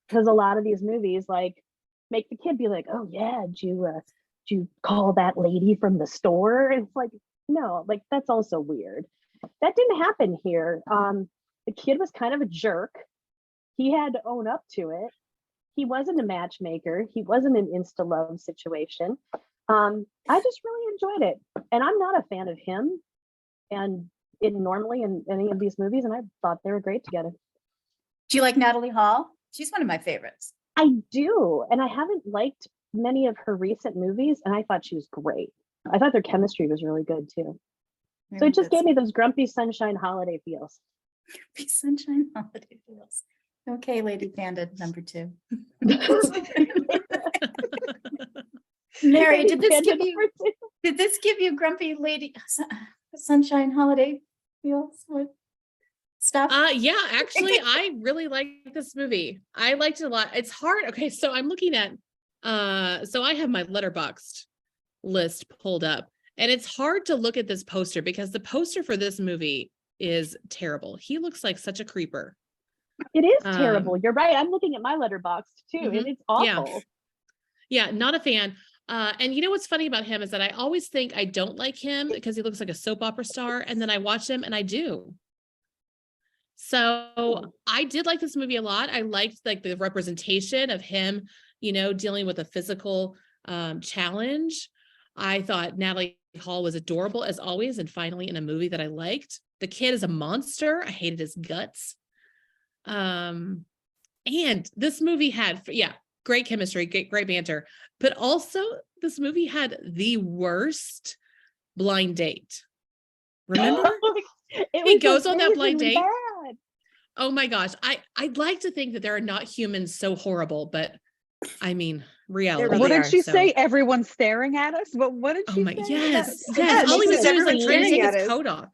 because a lot of these movies like make the kid be like, oh yeah, did you call that lady from the store? And it's like, no, like that's also weird. That didn't happen here. The kid was kind of a jerk. He had to own up to it. He wasn't a matchmaker. He wasn't an insta love situation. I just really enjoyed it. And I'm not a fan of him and normally in any of these movies, and I thought they were great together.
Do you like Natalie Hall? She's one of my favorites.
I do, and I haven't liked many of her recent movies, and I thought she was great. I thought their chemistry was really good too. So it just gave me those grumpy sunshine holiday feels.
Grumpy sunshine holiday feels. Okay, Lady Panda number 2. Mary, did this give you grumpy lady sunshine holiday feels? What stuff?
Yeah, actually, I really like this movie. I liked it a lot. It's hard. Okay, so I'm looking at so I have my Letterboxd list pulled up, and it's hard to look at this poster because the poster for this movie is terrible. He looks like such a creeper.
It is terrible. You're right. I'm looking at my Letterboxd too, and it's awful.
Yeah, not a fan. And you know what's funny about him is that I always think I don't like him because he looks like a soap opera star, and then I watch him and I do. So I did like this movie a lot. I liked like the representation of him, dealing with a physical challenge. I thought Natalie Hall was adorable as always, and finally in a movie that I liked. The kid is a monster. I hated his guts. And this movie had, great chemistry, great banter, but also this movie had the worst blind date. Remember? He goes on that blind date.
Bad.
Oh my gosh. I'd like to think that there are not humans so horrible, but I mean, reality.
really
What did
are,
she
so.
say? Everyone's staring at us? What did she say?
Yes.
Yeah,
All he was
because
doing is like
everyone's
trying to take
staring at
his
us.
coat off.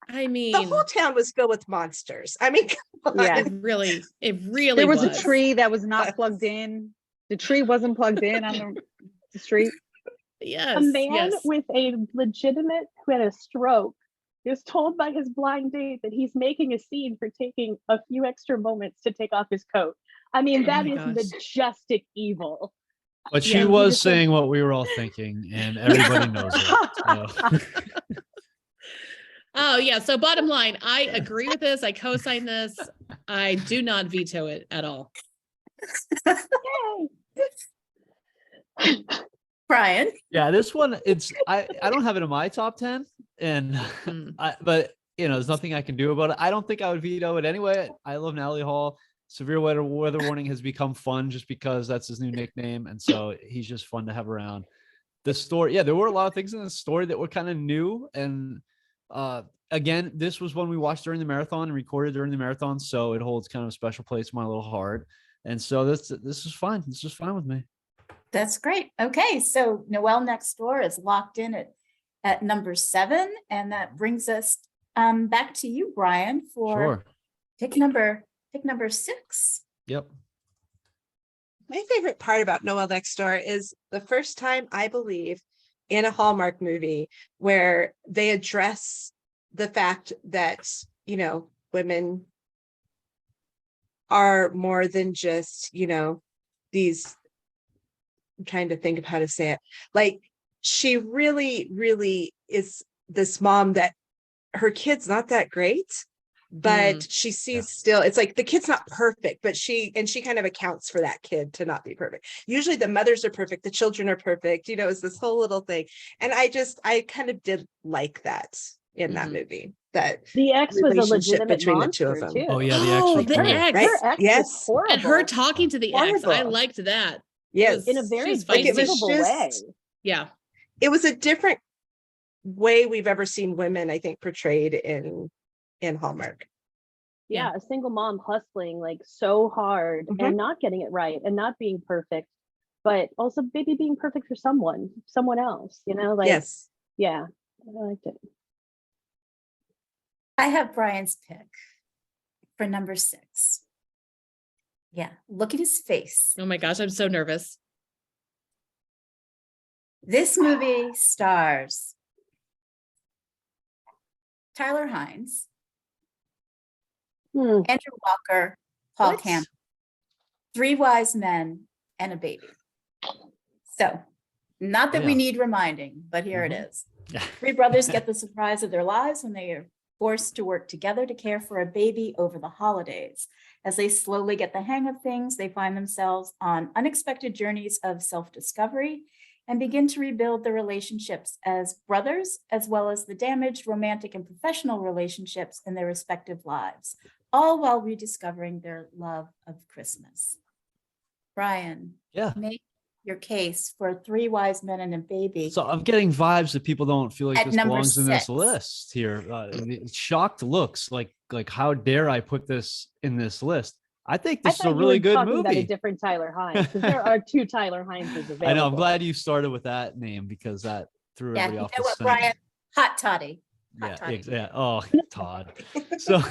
I mean,
The whole town was filled with monsters. I mean, come on.
Yeah.
it really
There was a tree that was not plugged in. The tree wasn't plugged in on the street.
Yes.
A man with a legitimate who had a stroke is told by his blind date that he's making a scene for taking a few extra moments to take off his coat. I mean, that is majestic evil.
But she was saying what we were all thinking, and everybody knows it. So.
Oh yeah. So bottom line, I agree with this. I co-sign this. I do not veto it at all.
Brian.
Yeah, this one, I don't have it in my top 10, and but there's nothing I can do about it. I don't think I would veto it anyway. I love Natalie Hall. Severe weather warning has become fun just because that's his new nickname, and so he's just fun to have around. The story, there were a lot of things in the story that were kind of new, and again, this was one we watched during the marathon and recorded during the marathon, so it holds kind of a special place in my little heart. And so this is fine. This is fine with me.
That's great. Okay, so Noelle Next Door is locked in at number 7, and that brings us back to you, Brian, for pick number 6.
Yep.
My favorite part about Noelle Next Door is the first time, I believe, in a Hallmark movie where they address the fact that, women are more than just, these, I'm trying to think of how to say it. Like, she really, really is this mom that her kid's not that great, but she sees still, it's like the kid's not perfect, but she kind of accounts for that kid to not be perfect. Usually the mothers are perfect, the children are perfect, it's this whole little thing. And I kind of did like that in that movie, that
The ex was a
relationship
legitimate
between the two of
monster
them.
too.
Oh yeah, the ex
Oh,
was
the
great.
ex.
Right?
Her ex
Yes.
was horrible.
And her talking to the ex, I
Horrible.
liked that.
Yes.
in a
She
very
was
Like, it was
believable way.
just-
Yeah.
It was a different way we've ever seen women, I think, portrayed in Hallmark.
Yeah, a single mom hustling like so hard and not getting it right and not being perfect, but also maybe being perfect for someone else, like,
Yes.
yeah, I liked it.
I have Brian's pick for number 6. Yeah, look at his face.
Oh my gosh, I'm so nervous.
This movie stars Tyler Hines,
Hmm.
Andrew Walker, Paul
What?
Campbell, 3 wise men and a baby. So, not that we
Yeah.
need reminding, but here it
Mhm.
is.
Yeah.
3 brothers get the surprise of their lives when they are forced to work together to care for a baby over the holidays. As they slowly get the hang of things, they find themselves on unexpected journeys of self-discovery and begin to rebuild their relationships as brothers, as well as the damaged romantic and professional relationships in their respective lives, all while rediscovering their love of Christmas. Brian,
Yeah.
make your case for 3 wise men and a baby.
So I'm getting vibes that people don't feel like
At
this
number
belongs in this
6.
list here. Shocked looks like how dare I put this in this list? I think
I
this is a
thought you
really
were
good
talking about a
movie.
different Tyler Hines, because there are 2 Tyler Hineses available.
I know. I'm glad you started with that name because that threw
Yeah,
everybody
you
off
know
the
what,
scent.
Brian? Hot toddy. Hot
Yeah,
toddy.
yeah. Oh, Todd. So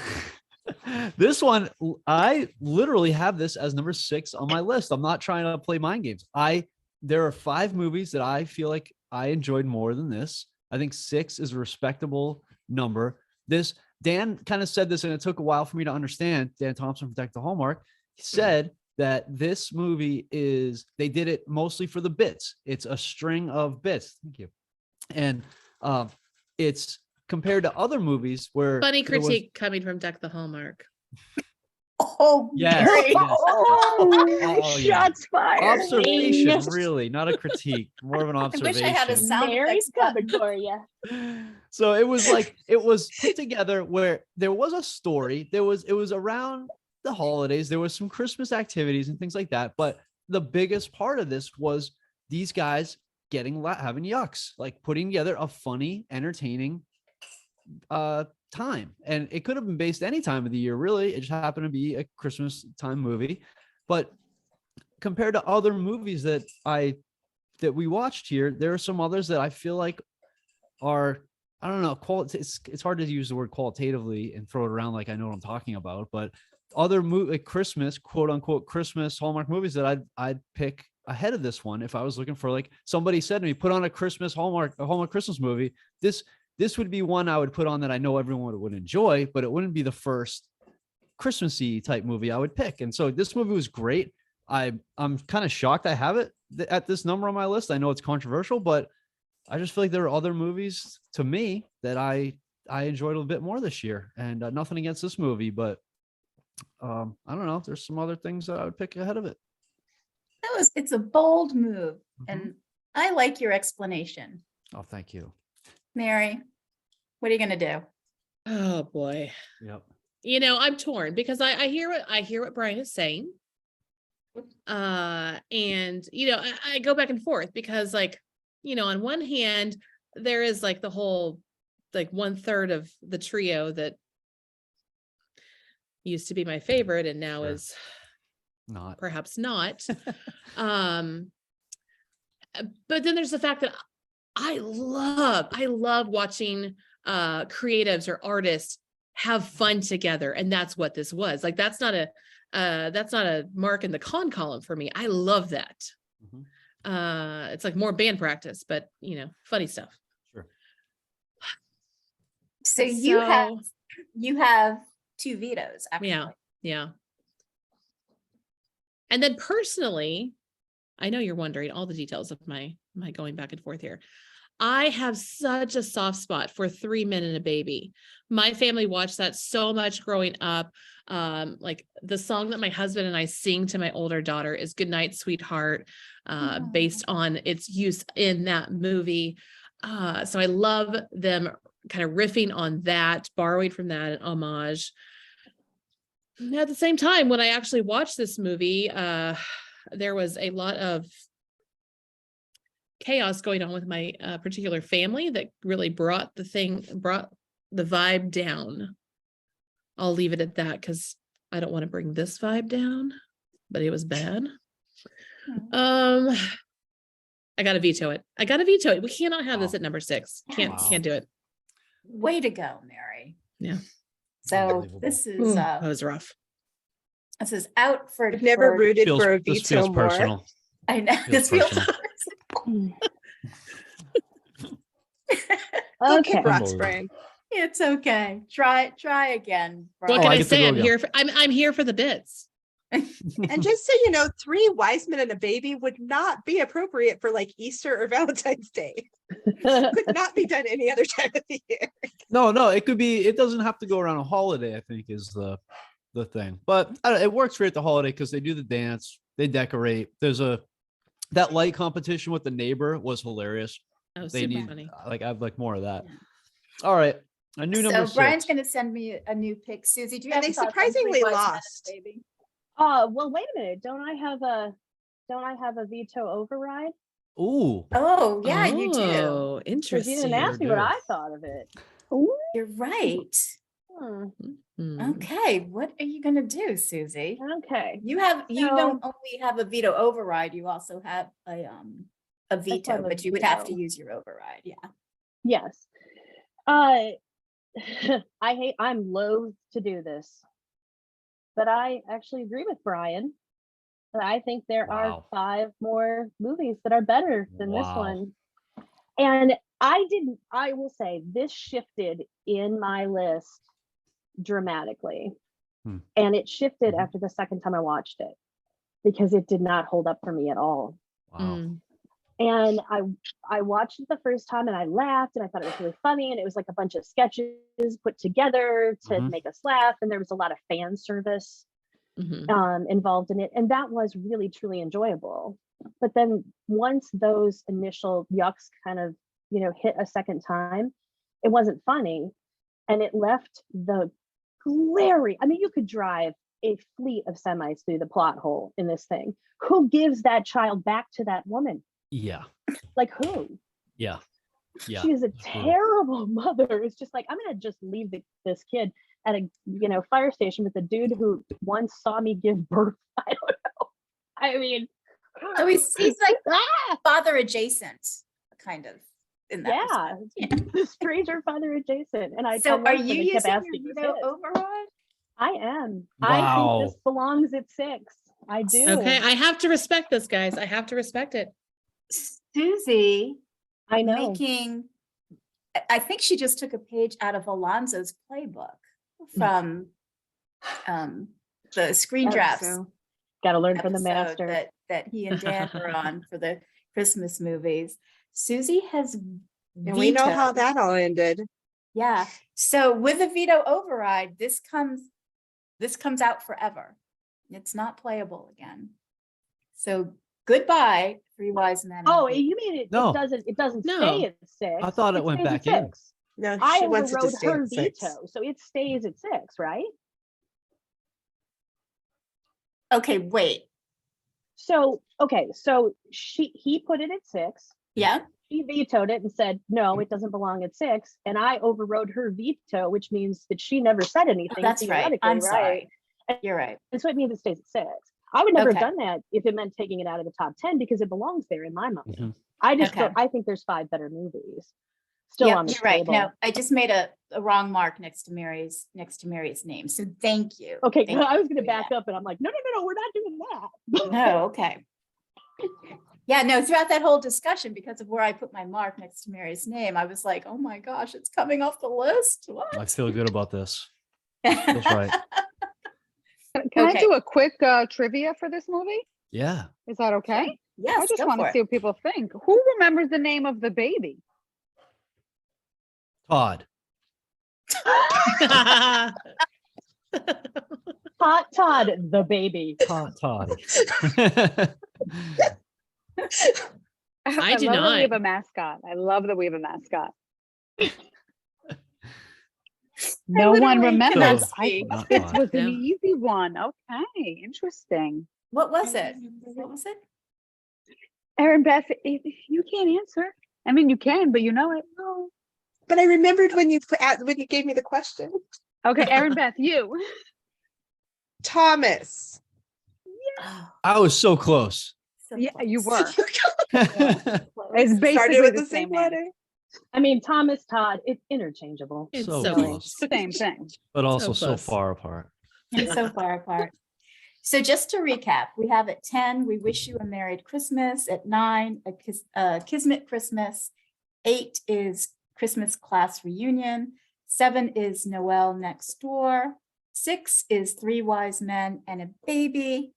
this one, I literally have this as number 6 on my list. I'm not trying to play mind games. There are 5 movies that I feel like I enjoyed more than this. I think 6 is a respectable number. Dan kind of said this, and it took a while for me to understand. Dan Thompson from Deck the Hallmark, he said that this movie they did it mostly for the bits. It's a string of bits. Thank you. And it's compared to other movies where
Funny
there was-
critique coming from Deck the Hallmark.
Oh,
Yes,
Mary.
yes. Oh, yeah.
Shots fired.
Observation,
Yes.
really, not a critique, more of an
I wish I had a
observation.
sound
Mary's
effects
coming
button.
for you.
So it was put together where there was a story. It was around the holidays. There was some Christmas activities and things like that. But the biggest part of this was these guys having yucks, like putting together a funny, entertaining time. And it could have been based any time of the year, really. It just happened to be a Christmas time movie. But compared to other movies that we watched here, there are some others that I feel like are, I don't know, it's hard to use the word qualitatively and throw it around like I know what I'm talking about, but other like Christmas, quote unquote, Christmas Hallmark movies that I'd pick ahead of this one if I was looking for, like, somebody said to me, put on a Hallmark Christmas movie. This would be one I would put on that I know everyone would enjoy, but it wouldn't be the first Christmassy type movie I would pick. And so this movie was great. I'm kind of shocked I have it at this number on my list. I know it's controversial, but I just feel like there are other movies to me that I enjoyed a little bit more this year. And nothing against this movie, but I don't know. There's some other things that I would pick ahead of it.
It's a bold move,
Mhm.
and I like your explanation.
Oh, thank you.
Mary, what are you gonna do?
Oh boy.
Yep.
I'm torn because I hear what Brian is saying. And I go back and forth because, like, on one hand, there is like the whole, like, 1/3 of the trio that used to be my favorite and now
Sure.
is
Not.
perhaps not. But then there's the fact that I love watching creatives or artists have fun together, and that's what this was. Like, that's not a mark in the con column for me. I love that.
Mhm.
It's like more band practice, but funny stuff.
Sure.
So you have 2 vetoes, actually.
Yeah. And then personally, I know you're wondering all the details of my going back and forth here. I have such a soft spot for 3 Men and a Baby. My family watched that so much growing up. Like the song that my husband and I sing to my older daughter is Goodnight, Sweetheart, based on its use in that movie. So I love them kind of riffing on that, borrowing from that, an homage. At the same time, when I actually watched this movie, there was a lot of chaos going on with my particular family that really brought the vibe down. I'll leave it at that because I don't want to bring this vibe down, but it was bad. I gotta veto it. We cannot have this at number 6. Can't do it.
Way to go, Mary.
Yeah.
So
Unbelievable.
this is
That was rough.
this is out for.
I've never rooted
Feels,
for a
this
veto
feels
more.
personal.
I know
Feels
this feels
personal.
Don't
Okay.
kick rocks, Brian.
It's okay. Try again.
What
Brian.
can
I
I
get to
say?
go
I'm
again.
here. I'm here for the bits.
And just so you know, 3 wise men and a baby would not be appropriate for like Easter or Valentine's Day. Could not be done any other time of the year.
No, it could be. It doesn't have to go around a holiday, I think, is the thing. But it works great at the holiday because they do the dance, they decorate. There's that light competition with the neighbor was hilarious.
Oh,
They
super
need
funny.
I'd like more of that. All right, a new number
So
6.
Brian's going to send me a new pick. Susie, do you
And
have
they
thoughts on
surprisingly
Three Wise Men and a
lost.
Baby?
Well, wait a minute. Don't I have a veto override?
Ooh,
Oh, yeah, you do.
Oh,
Because you
interesting.
didn't ask me what
do.
I thought of it. Ooh.
You're right.
Hmm.
Hmm.
Okay, what are you going to do, Susie?
Okay.
You don't only have a veto override, you also have a veto,
have a
but you would have to
veto.
use your override. Yeah.
Yes. I'm loath to do this, but I actually agree with Brian. I think there are
Wow.
5 more movies that are better than this
Wow.
one. And I will say this shifted in my list dramatically. And it shifted
Mhm.
after the second time I watched it because it did not hold up for me at all.
Wow.
Mm.
And I watched it the first time and I laughed and I thought it was really funny. And it was like a bunch of sketches put together to
Mhm.
make us laugh. And there was a lot of fan service
Mhm.
involved in it. And that was really, truly enjoyable. But then once those initial yucks kind of, hit a second time, it wasn't funny. And it left the glaring, I mean, you could drive a fleet of semis through the plot hole in this thing. Who gives that child back to that woman?
Yeah.
Like who?
Yeah. Yeah.
She is a
it's brutal.
terrible mother. It's just like, I'm gonna just leave this kid at a fire station with a dude who once saw me give birth. I don't know. I mean,
So he's like
ah,
father adjacent, kind of in that.
yeah,
respect.
the stranger father adjacent. And I
So
loved
are
when
you
they kept
using your
asking, "Who's
veto
his?"
override?
I am. I
Wow.
think this belongs at 6. I do.
Okay, I have to respect this, guys. I have to respect it.
Susie
I know.
I think she just took a page out of Alonzo's playbook from the screen drafts
Got to learn from the
episode
master.
that he and Dan were on for the Christmas movies. Susie has
And we know how
vetoed-
that all ended.
Yeah. So with a veto override, this comes out forever. It's not playable again. So goodbye, Three Wise Men. and a
Oh,
Baby.
you mean it
No.
doesn't
No.
stay at 6?
I thought it went
stays at
back in.
6.
No,
I
she wants it to
overrode
stay
her
at 6.
veto, so it stays at 6, right?
Okay, wait.
So he put it at 6.
Yeah.
She vetoed it and said, no, it doesn't belong at 6. And I overrode her veto, which means that she never said anything.
That's right.
theoretically,
I'm sorry. You're right.
And so it means it stays at 6. I would never
Okay.
have done that if it meant taking it out of the top 10 because it belongs there in my mind.
Mhm.
Okay.
I think there's 5 better movies still
Yep,
on the
you're right.
table.
No, I just made a wrong mark next to Mary's name. So thank you.
Okay,
Thank you
I was
for
going to
doing
back
that.
up and I'm like, no, we're not doing that.
No, okay. Yeah, no, throughout that whole discussion, because of where I put my mark next to Mary's name, I was like, oh my gosh, it's coming off the list. What?
I feel good about this. That's right.
Can I
Okay.
do a quick trivia for this movie?
Yeah.
Is that okay?
Yes,
I just
go
want
for
to
it.
see what people think. Who remembers the name of the baby?
Todd.
Todd, the baby.
Toddy.
I do
love that we have
not.
a mascot. I love that we have a mascot. No one
literally
remembers.
cannot
So,
speak.
not
This
Todd.
was an
No.
easy one. Okay, interesting.
What was it? What was it?
Erinbeth, if you can't answer, I mean, you can, but you know it. Oh.
But I remembered when you gave me the question.
Okay, Erinbeth, you.
Thomas.
Oh,
I was so close.
so
Yeah,
close.
you were.
Close.
It's basically
Started with
the
the
same
same
name.
letter.
I mean, Thomas, Todd, it's interchangeable.
It's
So
so
Really.
close.
Same thing.
But also so
close.
far apart.
And so far apart. So just to recap, we have at 10, we wish you a Merry Christmas. At 9, a Kismet Christmas. 8 is Christmas class reunion. 7 is Noel next door. 6 is 3 wise men and a baby.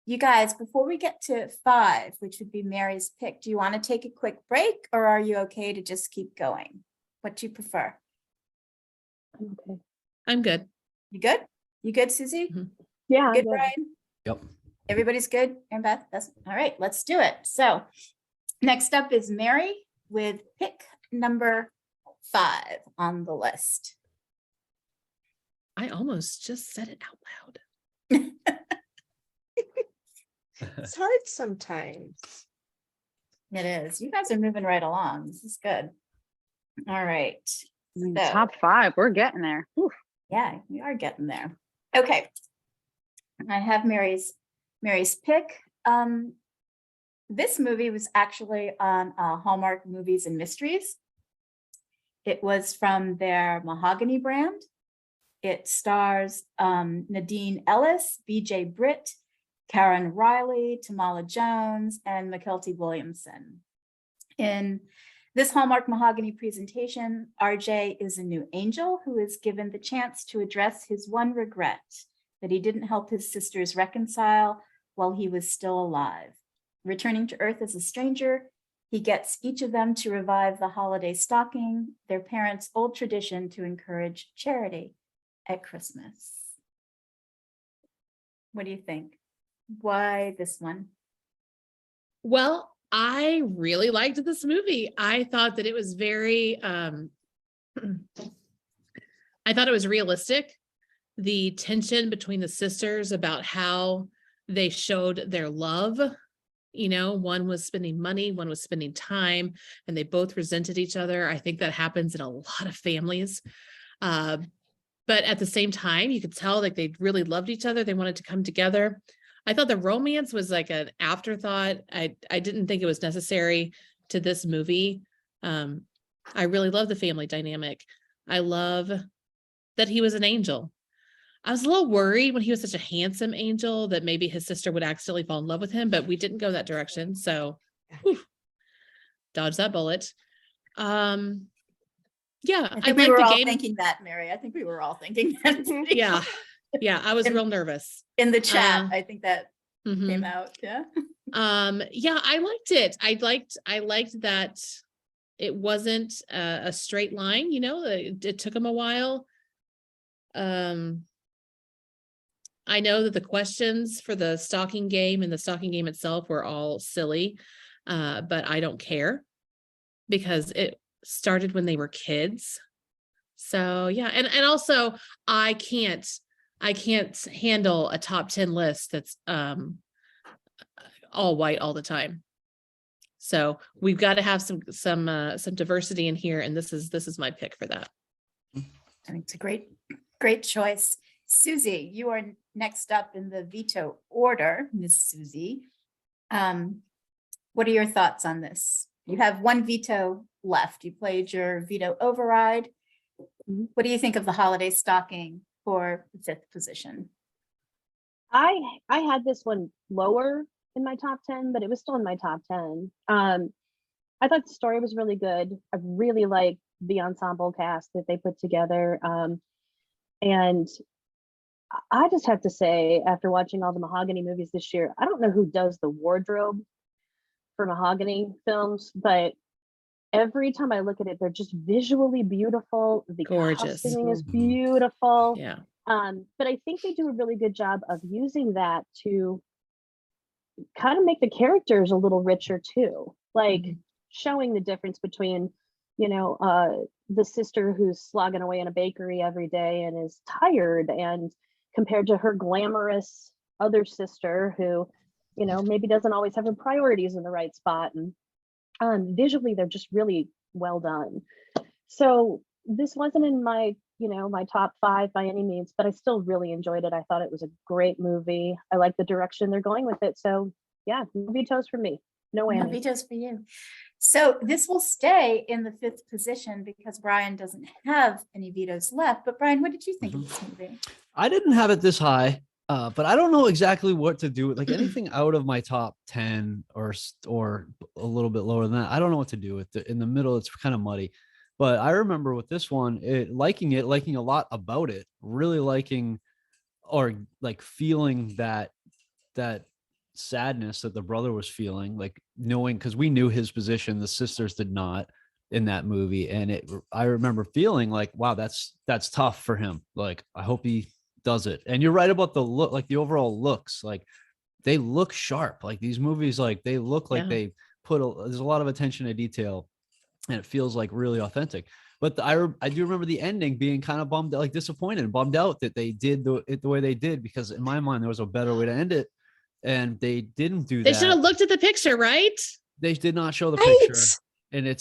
You guys, before we get to 5, which would be Mary's pick, do you want to take a quick break or are you okay to just keep going? What do you prefer?
Okay.
I'm good.
You good? You good, Susie?
Yeah.
Good,
yeah.
Brian?
Yep.
Everybody's good? And Beth, that's all right. Let's do it. So next up is Mary with pick number 5 on the list.
I almost just said it out loud.
It's hard sometimes.
It is. You guys are moving right along. This is good. All right.
I mean,
So,
top 5, we're getting there. Whew.
yeah, we are getting there. Okay. I have Mary's pick. This movie was actually on Hallmark Movies and Mysteries. It was from their Mahogany brand. It stars Nadine Ellis, BJ Britt, Karen Riley, Tamala Jones, and McKelty Williamson. In this Hallmark Mahogany presentation, RJ is a new angel who is given the chance to address his one regret, that he didn't help his sisters reconcile while he was still alive. Returning to Earth as a stranger, he gets each of them to revive the holiday stocking, their parents' old tradition to encourage charity at Christmas. What do you think? Why this one?
Well, I really liked this movie. I thought that it was very, I thought it was realistic. The tension between the sisters about how they showed their love. You know, one was spending money, one was spending time, and they both resented each other. I think that happens in a lot of families. But at the same time, you could tell like they really loved each other. They wanted to come together. I thought the romance was like an afterthought. I didn't think it was necessary to this movie. I really love the family dynamic. I love that he was an angel. I was a little worried when he was such a handsome angel that maybe his sister would accidentally fall in love with him, but we didn't go that direction. So whew, dodge that bullet. Yeah,
I
I
think we
like
were
the
all
game.
thinking that, Mary. I think we were all thinking that.
Yeah. Yeah, I was
And-
real nervous.
In the chat,
Uh,
I think that
Mhm.
came out. Yeah.
Yeah, I liked it. I liked that it wasn't a straight line, you know, it took him a while. I know that the questions for the stalking game and the stalking game itself were all silly, but I don't care because it started when they were kids. So yeah, and also I can't handle a top 10 list that's all white all the time. So we've got to have some diversity in here, and this is my pick for that.
I think it's a great choice. Susie, you are next up in the veto order, Miss Susie. What are your thoughts on this? You have one veto left. You played your veto override. What do you think of the holiday stocking for the 5th position?
I had this one lower in my top 10, but it was still in my top 10. I thought the story was really good. I really liked the ensemble cast that they put together. And I just have to say, after watching all the Mahogany movies this year, I don't know who does the wardrobe for Mahogany films, but every time I look at it, they're just visually beautiful. The
Gorgeous.
costuming is
Mhm.
beautiful.
Yeah.
But I think they do a really good job of using that to kind of make the characters a little richer too, like
Mhm.
showing the difference between, the sister who's slogging away in a bakery every day and is tired, and compared to her glamorous other sister who, maybe doesn't always have her priorities in the right spot. And visually, they're just really well done. So this wasn't in my, my top 5 by any means, but I still really enjoyed it. I thought it was a great movie. I like the direction they're going with it. So yeah, no vetoes for me. No
No
whammy.
vetoes for you. So this will stay in the 5th position because Brian doesn't have any vetoes left. But Brian, what did you think of this movie?
I didn't have it this high, but I don't know exactly what to do with like anything out of my top 10 or a little bit lower than that. I don't know what to do with it. In the middle, it's kind of muddy. But I remember with this one, liking a lot about it, really liking or like feeling that sadness that the brother was feeling, like knowing, because we knew his position, the sisters did not in that movie. And I remember feeling like, wow, that's tough for him. Like, I hope he does it. And you're right about the look, like the overall looks, like they look sharp. Like these movies, like they look like
Yeah.
they there's a lot of attention to detail and it feels like really authentic. But I do remember the ending being kind of bummed, like disappointed and bummed out that they did it the way they did, because in my mind, there was a better way to end it. And they didn't do
They
that.
should have looked at the picture, right?
They did not show the
Right.
picture. And it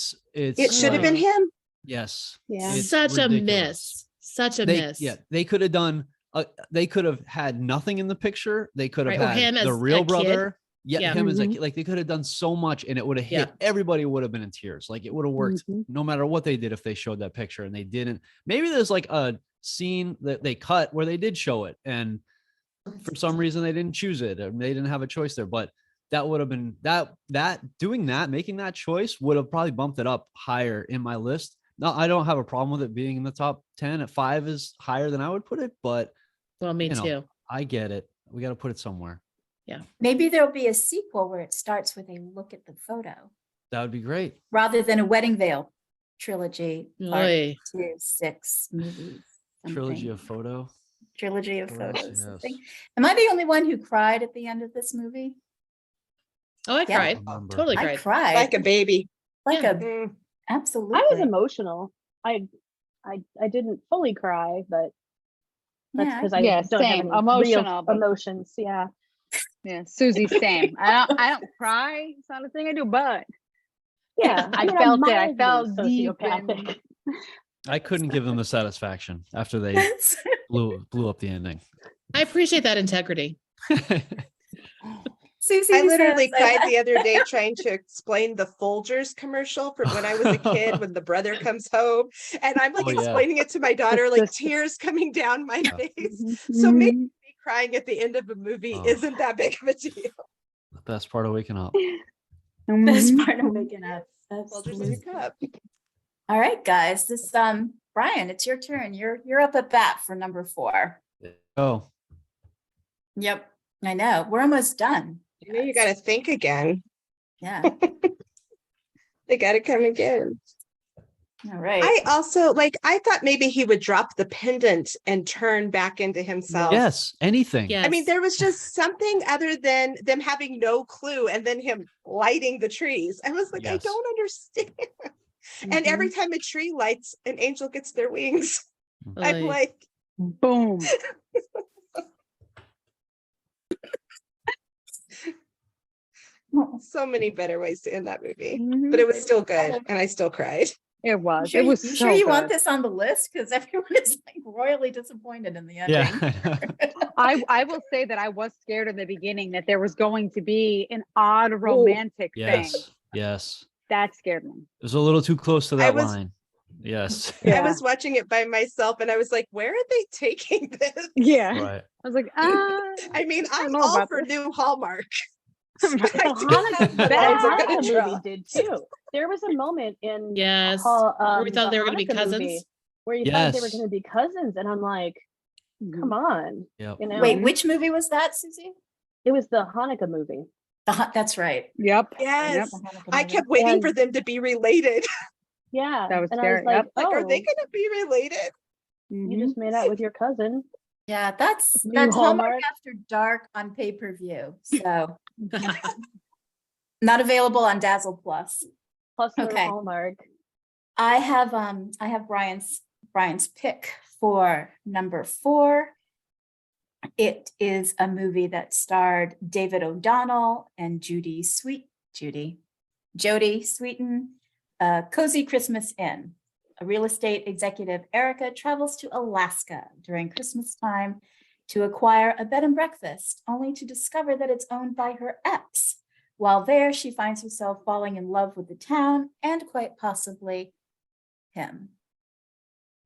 should have been him.
Yes.
Yeah.
It's
Such a
ridiculous.
miss. Such a miss.
Yeah, they could have done. They could have had nothing in the picture. They could have
Right, or
had
him as
the
a
real
kid.
brother.
Yeah.
Him as a
Mhm.
kid. Like they could have done so much, and it would have hit.
Yeah.
Everybody would have been in tears. Like it would have worked
Mhm.
no matter what they did if they showed that picture, and they didn't. Maybe there's like a scene that they cut where they did show it, and for some reason they didn't choose it, and they didn't have a choice there. But that would have been making that choice would have probably bumped it up higher in my list. No, I don't have a problem with it being in the top 10. At 5 is higher than I would put it, but
Well, me
you know,
too.
I get it. We got to put it somewhere.
Maybe there'll be a sequel where it starts with a look at the photo
That would be great.
rather than a wedding veil trilogy, part
Oy.
2, 6 movies.
Trilogy
something.
of photo.
Trilogy of
Photos,
photos.
yes.
Something. Am I the only one who cried at the end of this movie?
Oh, I
Yeah.
cried.
Remember.
Totally
I
cried.
cried
Like a baby.
like
Yeah.
a absolutely.
I was emotional. I didn't fully cry, but that's
Yeah,
because I
Yeah,
don't have
same.
any
Emotional,
real
but-
emotions. Yeah.
Yeah, Susie, same. I don't cry. It's not a thing I do, but
Yeah.
I
mean, I'm
felt it. I
mildly
felt deep
sociopathic.
I couldn't give them the satisfaction after they
That's-
blew up the ending.
I appreciate that integrity.
Susie
I literally
says,
cried the other day trying to explain the Folgers commercial from when I was a kid when the brother comes home. And I'm like
Oh, yeah.
explaining it to my daughter, like
Just-
tears coming down my
Yeah.
face. So maybe
Mhm.
me crying at the end of a movie
Oh.
isn't that big of a deal.
The best part of waking up.
best
Mhm.
part of waking up.
Folgers in
Absolutely.
your cup.
All right, guys. This Brian, it's your turn. You're up at bat for number 4.
Oh,
Yep, I know. We're almost done.
You know, you got to think again.
Yeah.
They got to come again.
All right.
I also I thought maybe he would drop the pendant and turn back into himself.
yes. Anything.
Yes.
I mean, there was just something other than them having no clue and then him lighting the trees. I was like, I
Yes.
don't understand. And every time a tree lights, an angel gets their wings. I'm
Oy.
like,
Boom.
so many better ways to end that movie.
Mhm.
But it was still good. And I still cried.
It was.
Sure
It was
you
so
sure you want
good.
this on the list? Because everyone is like royally disappointed in the ending.
Yeah.
I will say that I was scared in the beginning that there was going to be an odd romantic thing.
yes. Yes.
That scared me.
It was a little too close to
I
that
was-
line. Yes.
I
Yeah.
was watching it by myself and I was like, where are they taking this?
Yeah.
Right.
I was like,
I mean,
I don't
I'm
know
all
about
for
this.
new Hallmark.
Well,
I do
Hanukkah,
have the
the
lines I'm
Hanukkah
gonna
movie
draw.
did too. There was a moment in
Yes.
Hall,
Where we thought
the
they were going to be
Hanukkah movie
cousins.
where you thought they were
Yes.
going to be cousins, and I'm like, Come on.
Yep.
You know,
Wait, which movie was that, Susie?
it was the Hanukkah movie.
That's right.
Yep.
Yes,
The Hanukkah
I
movie.
kept waiting
And-
for them to be related.
Yeah.
That was
and I was
scary,
like,
yep.
Like, are they
oh,
gonna be related?
you
Mhm.
just made out with your cousin.
Yeah, that's
New
Hallmark
Hallmark.
After Dark on pay-per-view. So not available on Dazzle Plus.
Plus they're
Okay.
Hallmark.
I have Brian's pick for number 4. It is a movie that starred David O'Donnell and Jodie Sweetin, Cozy Christmas Inn. A real estate executive, Erica, travels to Alaska during Christmas time to acquire a bed and breakfast, only to discover that it's owned by her ex. While there, she finds herself falling in love with the town and quite possibly him.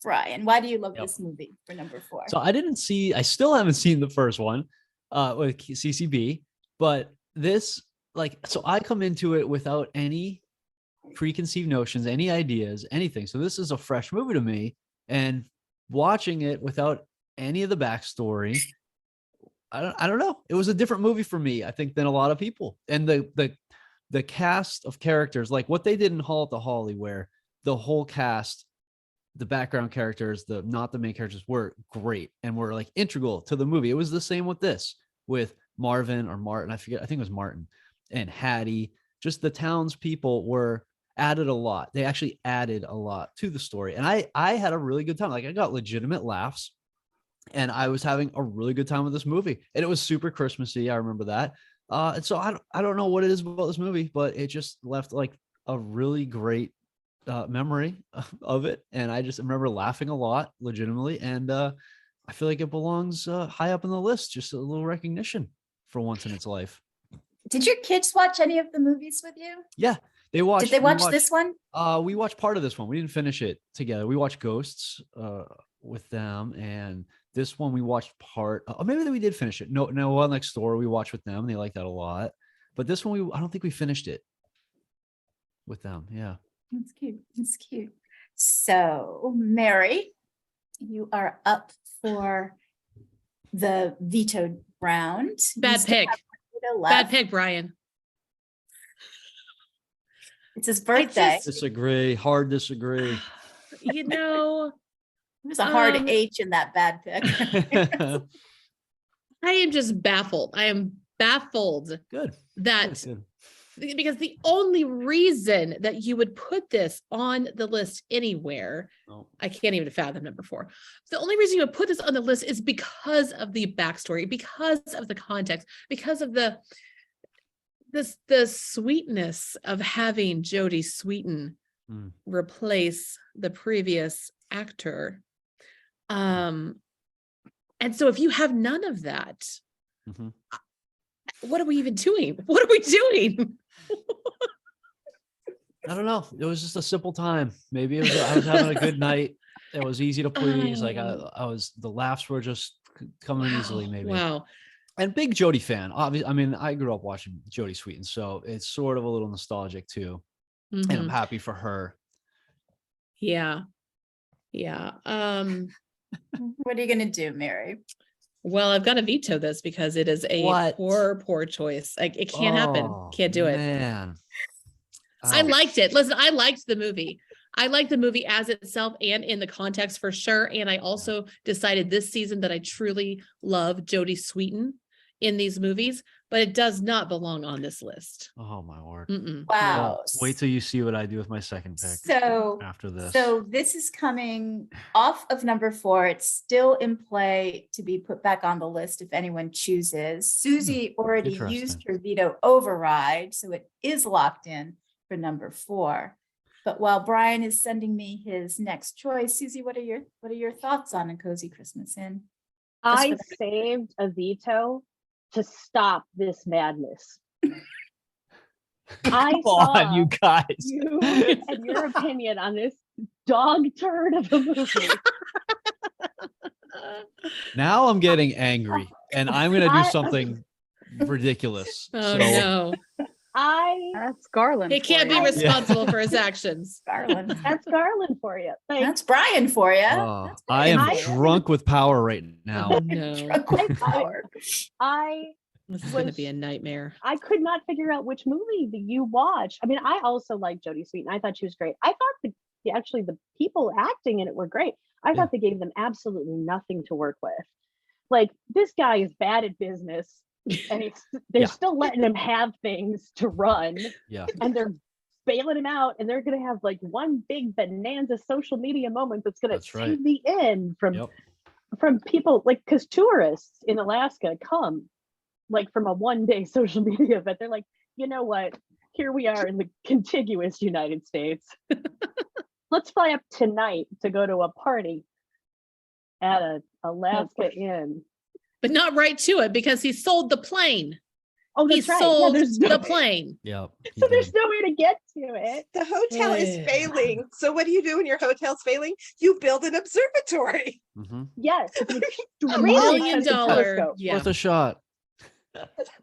Brian, why do you love
Yep.
this movie for number 4?
So I still haven't seen the first one with CCB, but this, so I come into it without any preconceived notions, any ideas, anything. So this is a fresh movie to me, and watching it without any of the backstory, I don't know. It was a different movie for me, I think, than a lot of people. And the cast of characters, like what they did in Hall at the Holly, where the whole cast, the background characters, not the main characters, were great and were like integral to the movie. It was the same with this, with Marvin or Martin, I forget, I think it was Martin, and Hattie. Just the townspeople were added a lot. They actually added a lot to the story. And I had a really good time. Like, I got legitimate laughs, and I was having a really good time with this movie. And it was super Christmassy. I remember that. And so I don't know what it is about this movie, but it just left like a really great memory of it. And I just remember laughing a lot, legitimately. And I feel like it belongs high up on the list. Just a little recognition for once in its life.
Did your kids watch any of the movies with you?
Yeah, they watched.
Did they watch this one?
We watched part of this one. We didn't finish it together. We watched Ghosts with them, and this one we watched part. Oh, maybe we did finish it. No, One Next Door we watched with them. They liked that a lot. But this one, I don't think we finished it with them. Yeah.
That's cute. That's cute. So, Mary, you are up for the veto round. You
Bad
still
pick.
have veto
Bad
left.
pick, Brian.
It's his birthday.
just-
Disagree. Hard disagree.
You know,
There's a hard
um,
H in that bad pick.
I am just baffled. I am baffled
Good.
that
Good.
because the only reason that you would put this on the list anywhere,
Oh.
I can't even fathom number 4. The only reason you would put this on the list is because of the backstory, because of the context, because of the sweetness of having Jodie Sweetin
Mm.
replace the previous actor. And so if you have none of that,
Mhm.
what are we even doing? What are we doing?
I don't know. It was just a simple time. Maybe I was having a good night. It was easy to please. Like the laughs were just coming easily. Maybe.
Wow.
And big Jodie fan. Obviously, I mean, I grew up watching Jodie Sweetin, so it's sort of a little nostalgic too. And I'm
Mhm.
happy for her.
Yeah. Yeah.
What are you going to do, Mary?
Well, I've got to veto this because it is a
What?
poor choice. Like, it can't happen.
Oh,
Can't do it.
Man.
I
Ouch.
liked it. Listen, I liked the movie. I liked the movie as itself and in the context for sure. And I also decided this season that I truly love Jodie Sweetin in these movies, but it does not belong on this list.
Oh my word.
Mm-mm.
Wow.
Well, wait till you see what I do with my second pick
So,
after this.
so this is coming off of number 4. It's still in play to be put back on the list if anyone chooses. Susie already used
interesting.
her veto override, so it is locked in for number 4. But while Brian is sending me his next choice, Susie, what are your thoughts on A Cozy Christmas Inn?
I
for the-
saved a veto to stop this madness. I
Come on,
saw
you guys.
you and your opinion on this dog turd of a movie.
Now I'm getting angry, and I'm gonna do
I-
something ridiculous.
Oh
So
no.
That's Garland.
He can't
for
be
you.
responsible for his actions.
Garland.
That's Garland for you. Like,
That's Brian for you.
Oh, I am drunk with power right
Oh,
now.
no,
I
this is going to be a nightmare.
I could not figure out which movie that you watched. I mean, I also like Jodie Sweetin. I thought she was great. I thought the people acting in it were great. I thought they gave them absolutely nothing to work with. Like, this guy is bad at business, and they're still letting him have things to run.
Yeah.
And they're bailing him out, and they're gonna have like one big bonanza social media moment that's gonna save the end from people, like, because tourists in Alaska come like from a one-day social media event. They're like, you know what? Here we are in the contiguous United States. Let's fly up tonight to go to a party at a Alaska inn.
But not right to it, because he sold the plane.
Oh,
He
that's right.
sold
There's
the plane.
Yep.
so there's no way to get to it.
The hotel is failing. So what do you do when your hotel's failing? You build an observatory.
Yes, it's an
$1
extremely
million.
expensive telescope.
Yeah.
Worth a shot.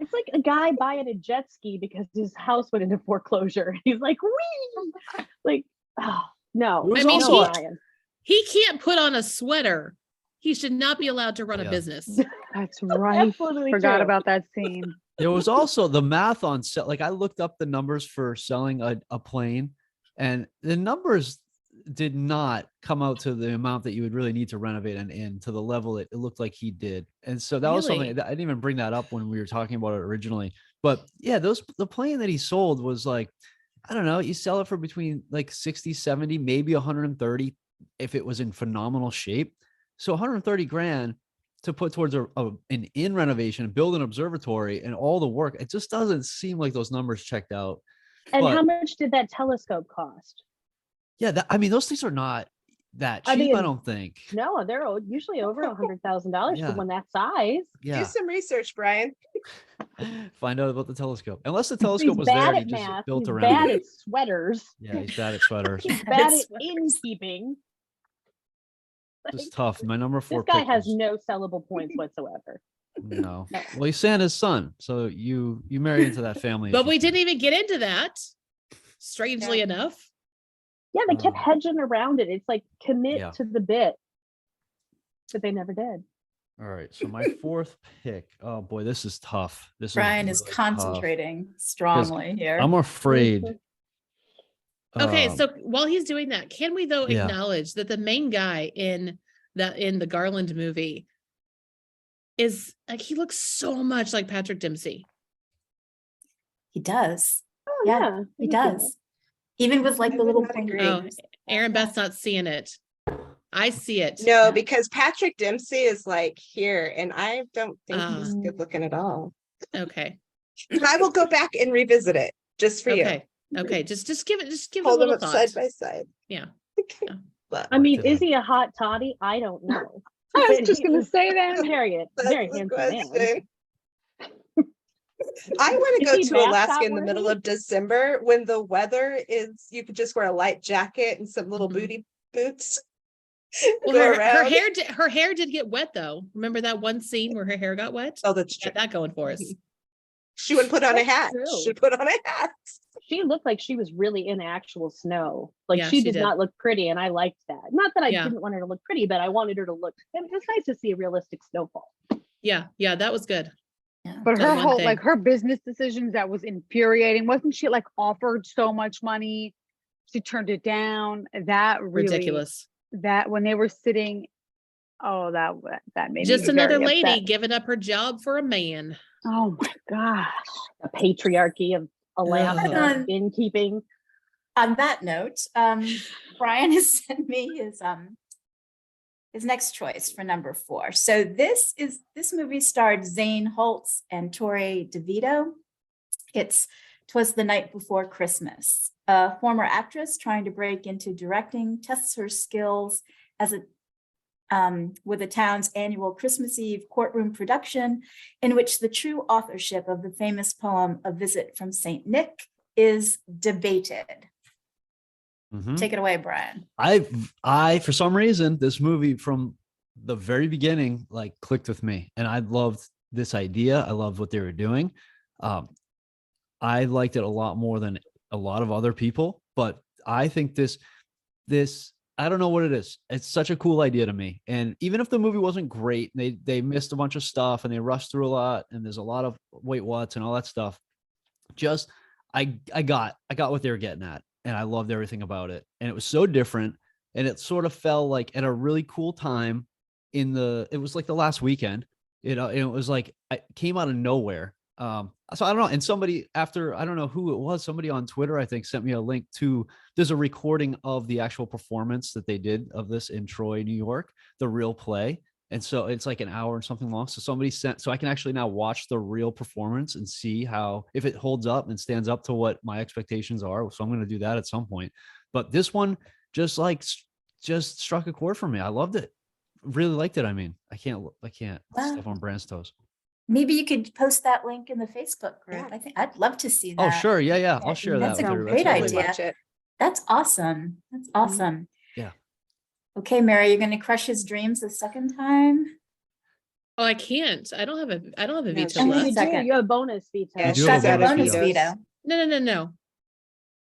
It's like a guy buying a jet ski because his house went into foreclosure. He's like, wee! Like, oh, no.
It was
I mean,
also
Brian.
He can't put on a sweater. He should not be allowed to run a business.
That's right.
Absolutely
Forgot
true.
about that scene.
There was also the math on set. Like, I looked up the numbers for selling a plane, and the numbers did not come out to the amount that you would really need to renovate an inn to the level it looked like he did. And so that was something that I didn't even bring that up when we were talking about it originally. But yeah, the plane that he sold was like, I don't know, you sell it for between like 60, 70, maybe 130 if it was in phenomenal shape. So 130 grand to put towards an inn renovation, build an observatory, and all the work. It just doesn't seem like those numbers checked out.
And
But
how much did that telescope cost?
yeah, I mean, those things are not that cheap, I don't think.
No, they're usually over $100,000
Yeah.
for one that size.
Yeah.
Do some research, Brian.
Find out about the telescope. Unless the
He's
telescope was there,
bad
he
at
just
math.
built
He's
around
bad
it.
at sweaters.
Yeah, he's bad at sweaters.
He's
Bad
bad
at
at
sweaters.
innkeeping.
It's tough. My number 4
This guy
pick
has
was-
no sellable points whatsoever.
no.
No.
Well, he's Santa's son, so you married into that family.
But we didn't even get into that, strangely enough.
Yeah, they kept
Oh.
hedging around it. It's like, commit
Yeah.
to the bit. But they never did.
All right, so my 4th pick. Oh boy, this is tough. This
Brian is
really tough.
concentrating strongly here.
I'm afraid.
Okay,
um,
so while he's doing that, can we though
Yeah.
acknowledge that the main guy in the Garland movie is like, he looks so much like Patrick Dempsey.
He does.
Oh,
Yeah, he does. Even with like
I
the
would
little
not
pointy
agree.
Oh,
ears.
Erinbeth's not seeing it. I see it.
No, because Patrick Dempsey is like here, and I don't think he's
Ah.
good looking at all.
Okay.
I will go back and revisit it just for you.
Okay. Okay. Just give it a
Hold them
little
up
thought.
side by side.
Yeah.
But
I mean,
Did
is he a hot toddy? I don't know.
I was
But
just
he
gonna
was
say that.
very
that's
very
the
handsome man.
question. I want to
Is
go
he
to
mascot
Alaska in the middle
worthy?
of December when the weather is, you could just wear a light jacket and some little
Mhm.
booty boots.
Well,
Go
her
around.
hair did get wet though. Remember that one scene where her hair got wet?
Oh, that's true.
Got that going for us.
She would put on a
That's
hat.
true.
She put on a hat.
She looked like she was really in actual snow. Like,
Yeah,
she
she
did
did.
not look pretty, and I liked that. Not that I
Yeah.
didn't want her to look pretty, but I wanted her to look. It was nice to see a realistic snowfall.
Yeah. Yeah. That was good.
Yeah.
But
That
her
one
whole,
thing.
like, her business decisions, that was infuriating. Wasn't she like offered so much money? She turned it down. That really,
Ridiculous.
that when they were sitting, oh, that made
Just
me
another
very
lady
upset.
giving up her job for a man.
Oh my gosh.
The patriarchy of Alaska
Ugh.
innkeeping.
On that note, Brian has sent me his next choice for number 4. So this movie starred Zane Holtz and Torrey DeVito. "'Twas the Night Before Christmas." A former actress trying to break into directing tests her skills with the town's annual Christmas Eve courtroom production, in which the true authorship of the famous poem "A Visit from Saint Nick" is debated.
mhm.
Take it away, Brian.
I for some reason, this movie from the very beginning like clicked with me, and I loved this idea. I loved what they were doing. I liked it a lot more than a lot of other people, but I think this, I don't know what it is. It's such a cool idea to me. And even if the movie wasn't great, they missed a bunch of stuff and they rushed through a lot and there's a lot of wait what's and all that stuff. Just I got what they were getting at, and I loved everything about it. And it was so different, and it sort of fell like at a really cool time it was like the last weekend, and it was like it came out of nowhere. So I don't know. And somebody after, I don't know who it was, somebody on Twitter, I think, sent me a link to, there's a recording of the actual performance that they did of this in Troy, New York, the real play. And so it's like an hour and something long. So somebody sent, so I can actually now watch the real performance and see how, if it holds up and stands up to what my expectations are. So I'm going to do that at some point. But this one just struck a chord for me. I loved it. Really liked it. I mean, I can't step on Bran's toes.
Maybe you could post that link in the Facebook group.
Yeah.
I think I'd love to see that.
Oh, sure. Yeah. I'll share that.
That's a
with everybody.
great
That's
idea.
Watch it.
That's awesome. That's awesome.
Yeah.
Okay, Mary, you're going to crush his dreams the second time.
Oh, I can't. I don't have a
No,
veto
she-
And
left.
you do,
Second.
you have a bonus veto.
Yeah,
You do
she's
have a
got
bonus
vetoes.
veto.
No.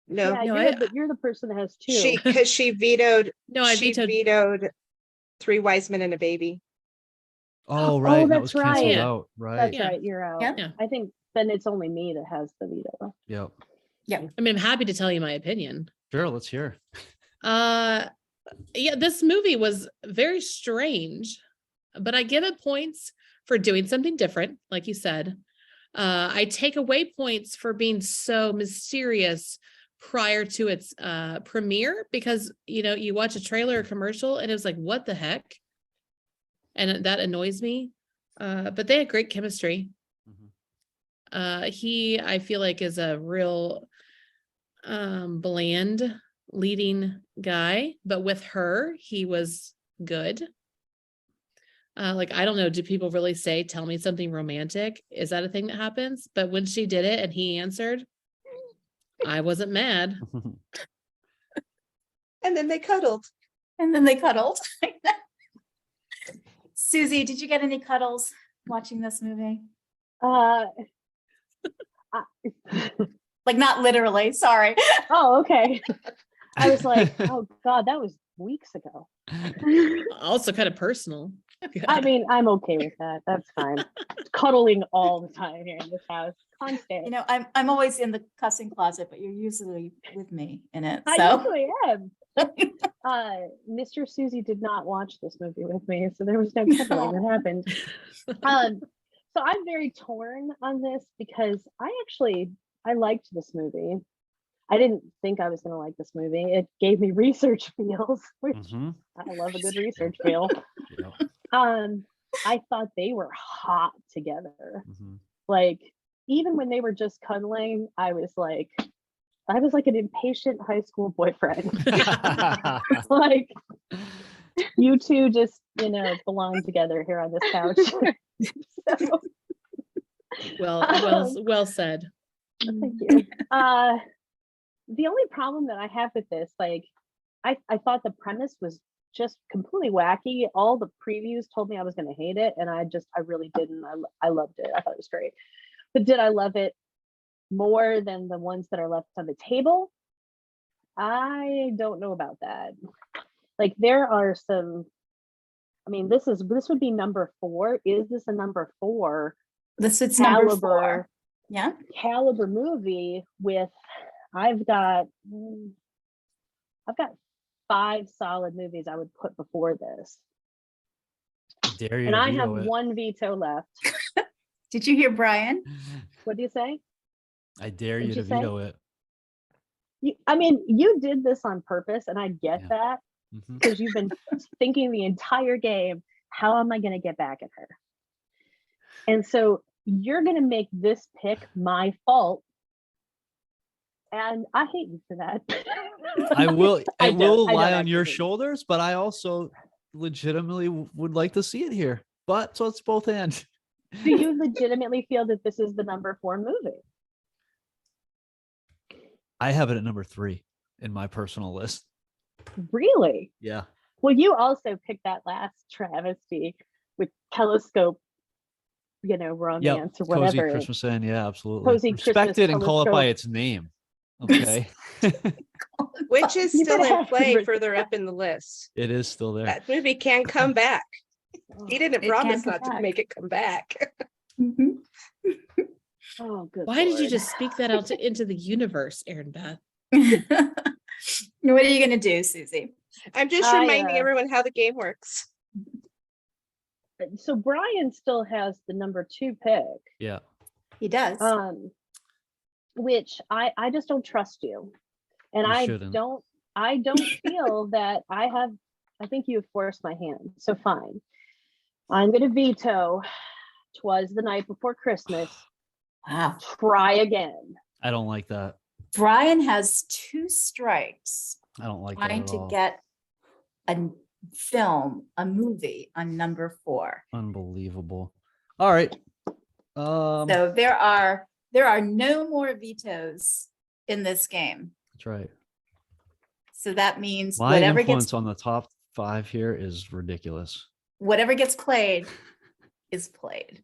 No,
Yeah,
No,
you're the person that has two.
because she vetoed.
No, I
she
vetoed.
vetoed 3 wise men and a baby.
Oh, right. That was
that's
canceled
right.
out. Right.
That's
Yeah.
right. You're out.
Yeah.
I think then it's only me that has the veto.
Yep.
I mean, I'm happy to tell you my opinion.
Sure. Let's hear.
Yeah, this movie was very strange, but I give it points for doing something different, like you said. I take away points for being so mysterious prior to its premiere, because you watch a trailer or commercial and it was like, what the heck? And that annoys me. But they had great chemistry. He, I feel like, is a real bland leading guy, but with her, he was good. Like, I don't know, do people really say, tell me something romantic? Is that a thing that happens? But when she did it and he answered, I wasn't mad.
And then they cuddled.
And then they cuddled. Susie, did you get any cuddles watching this movie? Like, not literally, sorry.
Oh, okay. I was like, oh God, that was weeks ago.
Also kind of personal.
I mean, I'm okay with that. That's fine. Cuddling all the time here in this house, constant.
I'm always in the cussing closet, but you're usually with me in it.
I
So
usually am. Mr. Susie did not watch this movie with me, so there was no cuddling that happened. So I'm very torn on this because I liked this movie. I didn't think I was going to like this movie. It gave me research feels, which I love a good research feel. I thought they were hot together. Like, even when they were just cuddling, I was like an impatient high school boyfriend. Like, you two just, belong together here on this couch. So,
Well said.
thank you. The only problem that I have with this, like, I thought the premise was just completely wacky. All the previews told me I was going to hate it, and I really didn't. I loved it. I thought it was great. But did I love it more than the ones that are left on the table? I don't know about that. Like, there are some, I mean, this would be number 4. Is this a number 4?
this is number
Caliber.
4. Yeah.
Caliber movie with, I've got 5 solid movies I would put before this.
Dare you
And
to
I
veto
have
it.
one veto left.
Did you hear Brian?
What do you say?
I dare you
What'd
to
you say?
veto it.
You did this on purpose, and I get
Yeah.
that, because you've been thinking the entire game, how am I going to get back at her? And so you're going to make this pick my fault. And I hate you for that.
I will.
I
It
don't-
will
I don't
lie on your
actually.
shoulders, but I also legitimately would like to see it here. But so it's both ends.
Do you legitimately feel that this is the number 4 movie?
I have it at number 3 in my personal list.
Really?
Yeah.
Well, you also picked that last travesty with Telescope romance or
Cozy
whatever.
Christmas Inn. Yeah, absolutely.
Cozy
Respect
Christmas
it and call it by
telescope.
its name. Okay.
Which is
You
still
better
in
have
play
some
further up in the list.
It is still there.
That movie can come back. He didn't
It
promise
can
not
come
to
back.
make it come back.
Mhm.
Oh, good.
Why did you
Lord.
just speak that out into the universe, Erinbeth?
What are you gonna do, Susie?
I'm just
I,
reminding everyone how the game works.
So Brian still has the number 2 pick,
Yeah.
He does.
which I just don't trust you, and
You
I
shouldn't.
don't feel that I think you have forced my hand. So fine, I'm gonna veto. 'Twas the Night Before Christmas.
Wow.
Try again.
I don't like that.
Brian has 2 strikes
I don't like that
trying
at
to
all.
get a a movie on number 4.
Unbelievable. All right.
So there are no more vetoes in this game.
That's right.
So that means
My influence on the top 5 here is ridiculous.
whatever gets played is played.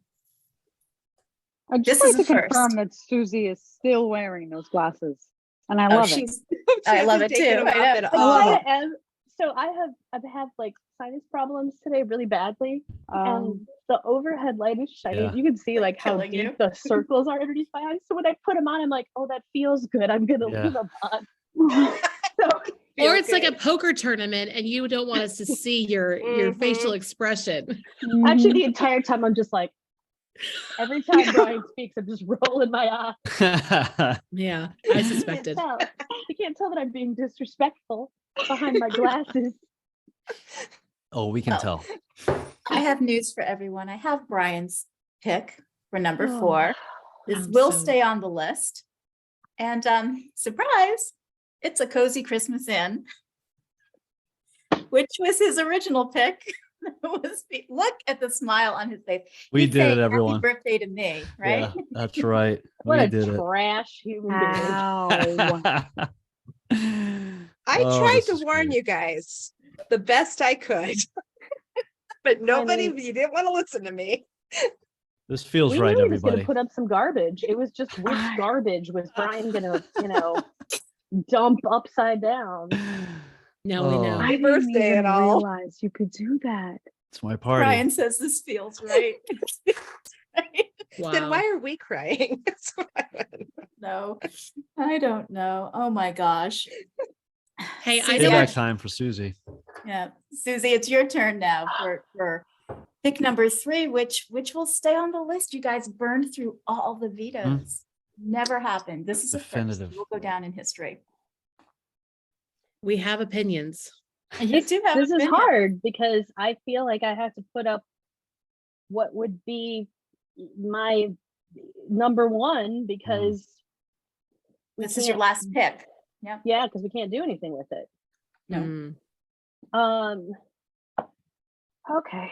I'd
This
just
is
like to
a first.
confirm that Susie is still wearing those glasses, and I
Oh,
love it.
she's I love it
Taking
too.
them
I
off
know.
at
I
all.
kinda am. So I've had like sinus problems today really badly, and the overhead light is shining.
Yeah.
You can see like how
Killing
deep
you.
the circles are underneath my eyes. So when I put them on, I'm like, oh, that feels good. I'm gonna
Yeah.
leave them on. So
Feel
Or it's like a
good.
poker tournament and you don't want us to see your
Mhm.
facial expression.
actually,
Mhm.
the entire time I'm just like, every time Brian speaks, I'm just rolling my eye.
Yeah, I
You can't
suspected.
tell. You can't tell that I'm being disrespectful behind my glasses.
Oh, we can
Well,
tell.
I have news for everyone. I have Brian's pick for number
Oh.
4. This
I'm
will
so-
stay on the list. And surprise, it's A Cozy Christmas Inn, which was his original pick. Look at the smile on his face.
We
He'd
did
say,
it, everyone.
Happy birthday to me, right?
Yeah, that's right.
What
We
a
did
trash human being.
Ow.
it.
I
Oh,
tried
this
to
is
warn
great.
you guys the best I could. But nobody,
mean-
you didn't want to listen to me.
This feels
We
right,
knew he was going
everybody.
to put up some garbage. It was just which garbage was Brian going to, dump upside down.
Now we know.
Oh,
I didn't
birthday
even
and all.
realize you could do that.
it's my party.
Brian says this feels right. Right?
Then
Wow.
why are we crying? That's what I wanna know.
No, I don't know. Oh my gosh.
Hey, I
Susie,
don't-
Payback time for Susie.
Yeah, Susie, it's your turn now for pick number 3, which will stay on the list. You guys burned through all the vetoes. Never happened. This is a first.
Definitive.
It will go down in history.
We have opinions.
And you do have
This is
opinion.
hard because I feel like I have to put up what would be my number 1 because we
This is your
can't-
last pick.
Yeah, because we can't do anything with it.
No.
Mm.
Okay.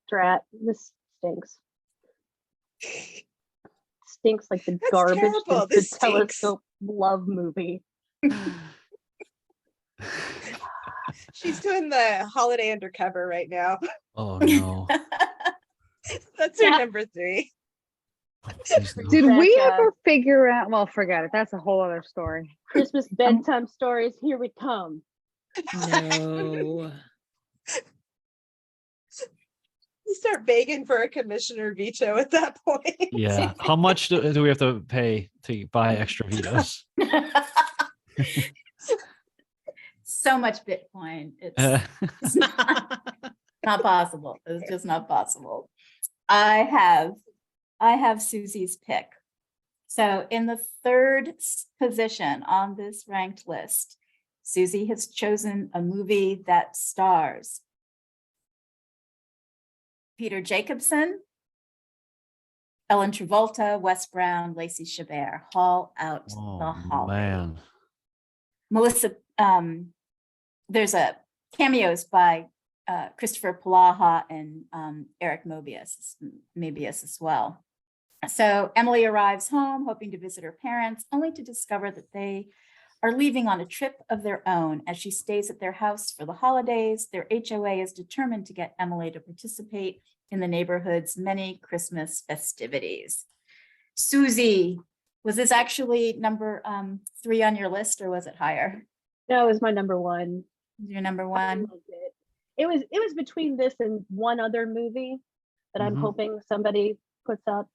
Drat. This stinks. Stinks like the
That's
garbage
terrible.
that the
This stinks.
telescope love movie.
She's doing the holiday undercover right now.
Oh no.
That's her
Yeah.
number 3.
Please no.
Did we
Rebecca.
ever figure out? Well, forget it. That's a whole other story.
Christmas bedtime stories. Here we come.
No.
You start begging for a commissioner veto at that point.
Yeah. How much do we have to pay to buy extra vetoes?
So much Bitcoin. It's not possible. It's just not possible. I have Susie's pick. So in the 3rd position on this ranked list, Susie has chosen a movie that stars Peter Jacobson, Ellen Travolta, Wes Brown, Lacey Chabert. Haul out the
Oh
holiday.
man.
Melissa, there's a cameos by Christopher Palaha and Eric Moebius as well. So Emily arrives home hoping to visit her parents, only to discover that they are leaving on a trip of their own. As she stays at their house for the holidays, their HOA is determined to get Emily to participate in the neighborhood's many Christmas festivities. Susie, was this actually number 3 on your list, or was it higher?
No, it was my number one.
Your number
I
one?
loved it. It was between this and one other movie that I'm
Mhm.
hoping somebody puts up.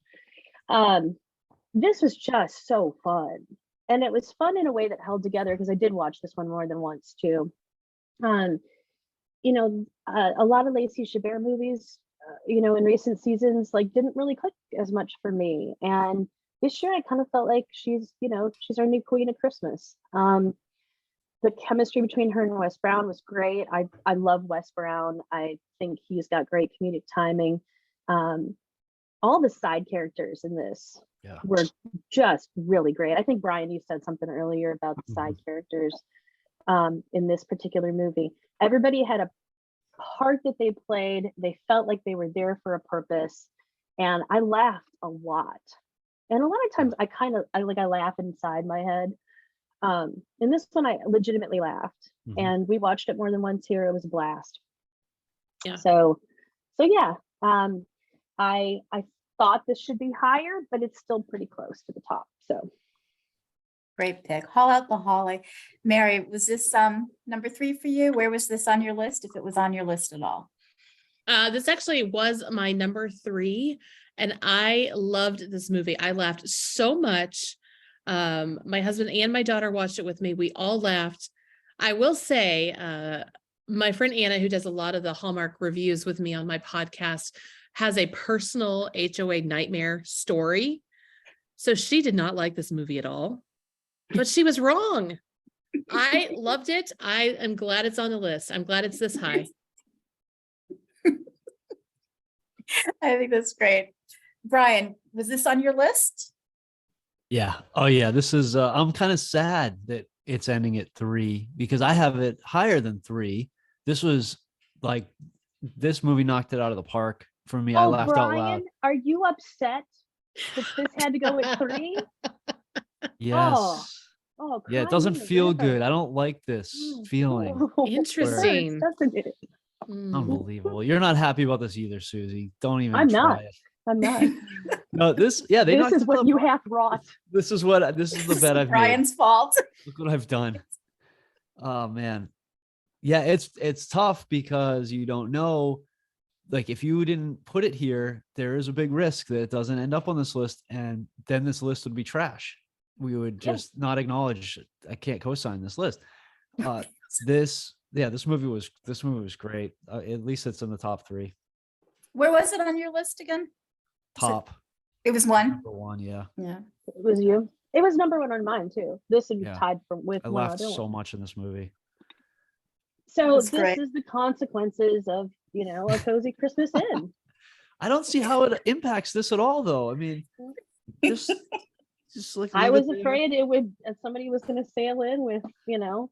This was just so fun. And it was fun in a way that held together, because I did watch this one more than once too. You know, a lot of Lacey Chabert movies, you know, in recent seasons, like didn't really click as much for me. And this year I kind of felt like she's, you know, she's our new queen of Christmas. The chemistry between her and Wes Brown was great. I love Wes Brown. I think he's got great comedic timing. All the side characters in this
Yeah.
were just really great. I think Brian, you said something earlier about the side characters in this particular movie. Everybody had a part that they played. They felt like they were there for a purpose, and I laughed a lot. And a lot of times I laugh inside my head. In this one, I legitimately laughed,
Mhm.
and we watched it more than once here. It was a blast.
Yeah.
So yeah, I thought this should be higher, but it's still pretty close to the top. So
Great pick. Haul out the holly. Mary, was this number 3 for you? Where was this on your list, if it was on your list at all?
This actually was my number 3, and I loved this movie. I laughed so much. My husband and my daughter watched it with me. We all laughed. I will say, my friend Anna, who does a lot of the Hallmark reviews with me on my podcast, has a personal HOA nightmare story. So she did not like this movie at all, but she was wrong. I loved it. I am glad it's on the list. I'm glad it's this high.
I think that's great. Brian, was this on your list?
Yeah. Oh yeah. This is I'm kind of sad that it's ending at 3 because I have it higher than 3. This was like, this movie knocked it out of the park for me. I laughed out loud.
Brian, are you upset that this had to go at 3?
Yes.
Oh,
Yeah, it
cry
doesn't
me a
feel
river.
good. I don't like this feeling.
Oh,
Interesting.
it hurts, doesn't it?
Mm.
Unbelievable. You're not happy about this either, Susie. Don't even
I'm
try
not.
it.
I'm not.
No, this, yeah, they
This
knocked
is
it out
what
of
you
the park.
have wrought.
This is the bet I've made.
Brian's fault.
Look what I've done. Oh man. Yeah, it's tough because you don't know. Like, if you didn't put it here, there is a big risk that it doesn't end up on this list, and then this list would be trash. We would just not acknowledge, I can't co-sign this list. This movie was great. At least it's in the top 3.
Where was it on your list again?
Top
It was 1.
number 1. Yeah,
Yeah.
It was you. It was number 1 on mine too. This is
Yeah.
tied with
I
one
laughed
other
so
one.
much in this movie.
So
That's
this
great.
is the consequences of, you know, a cozy Christmas inn.
I don't see how it impacts this at all, though. I mean, just like
I
leave it
was
there.
afraid it would, somebody was going to sail in with, you know,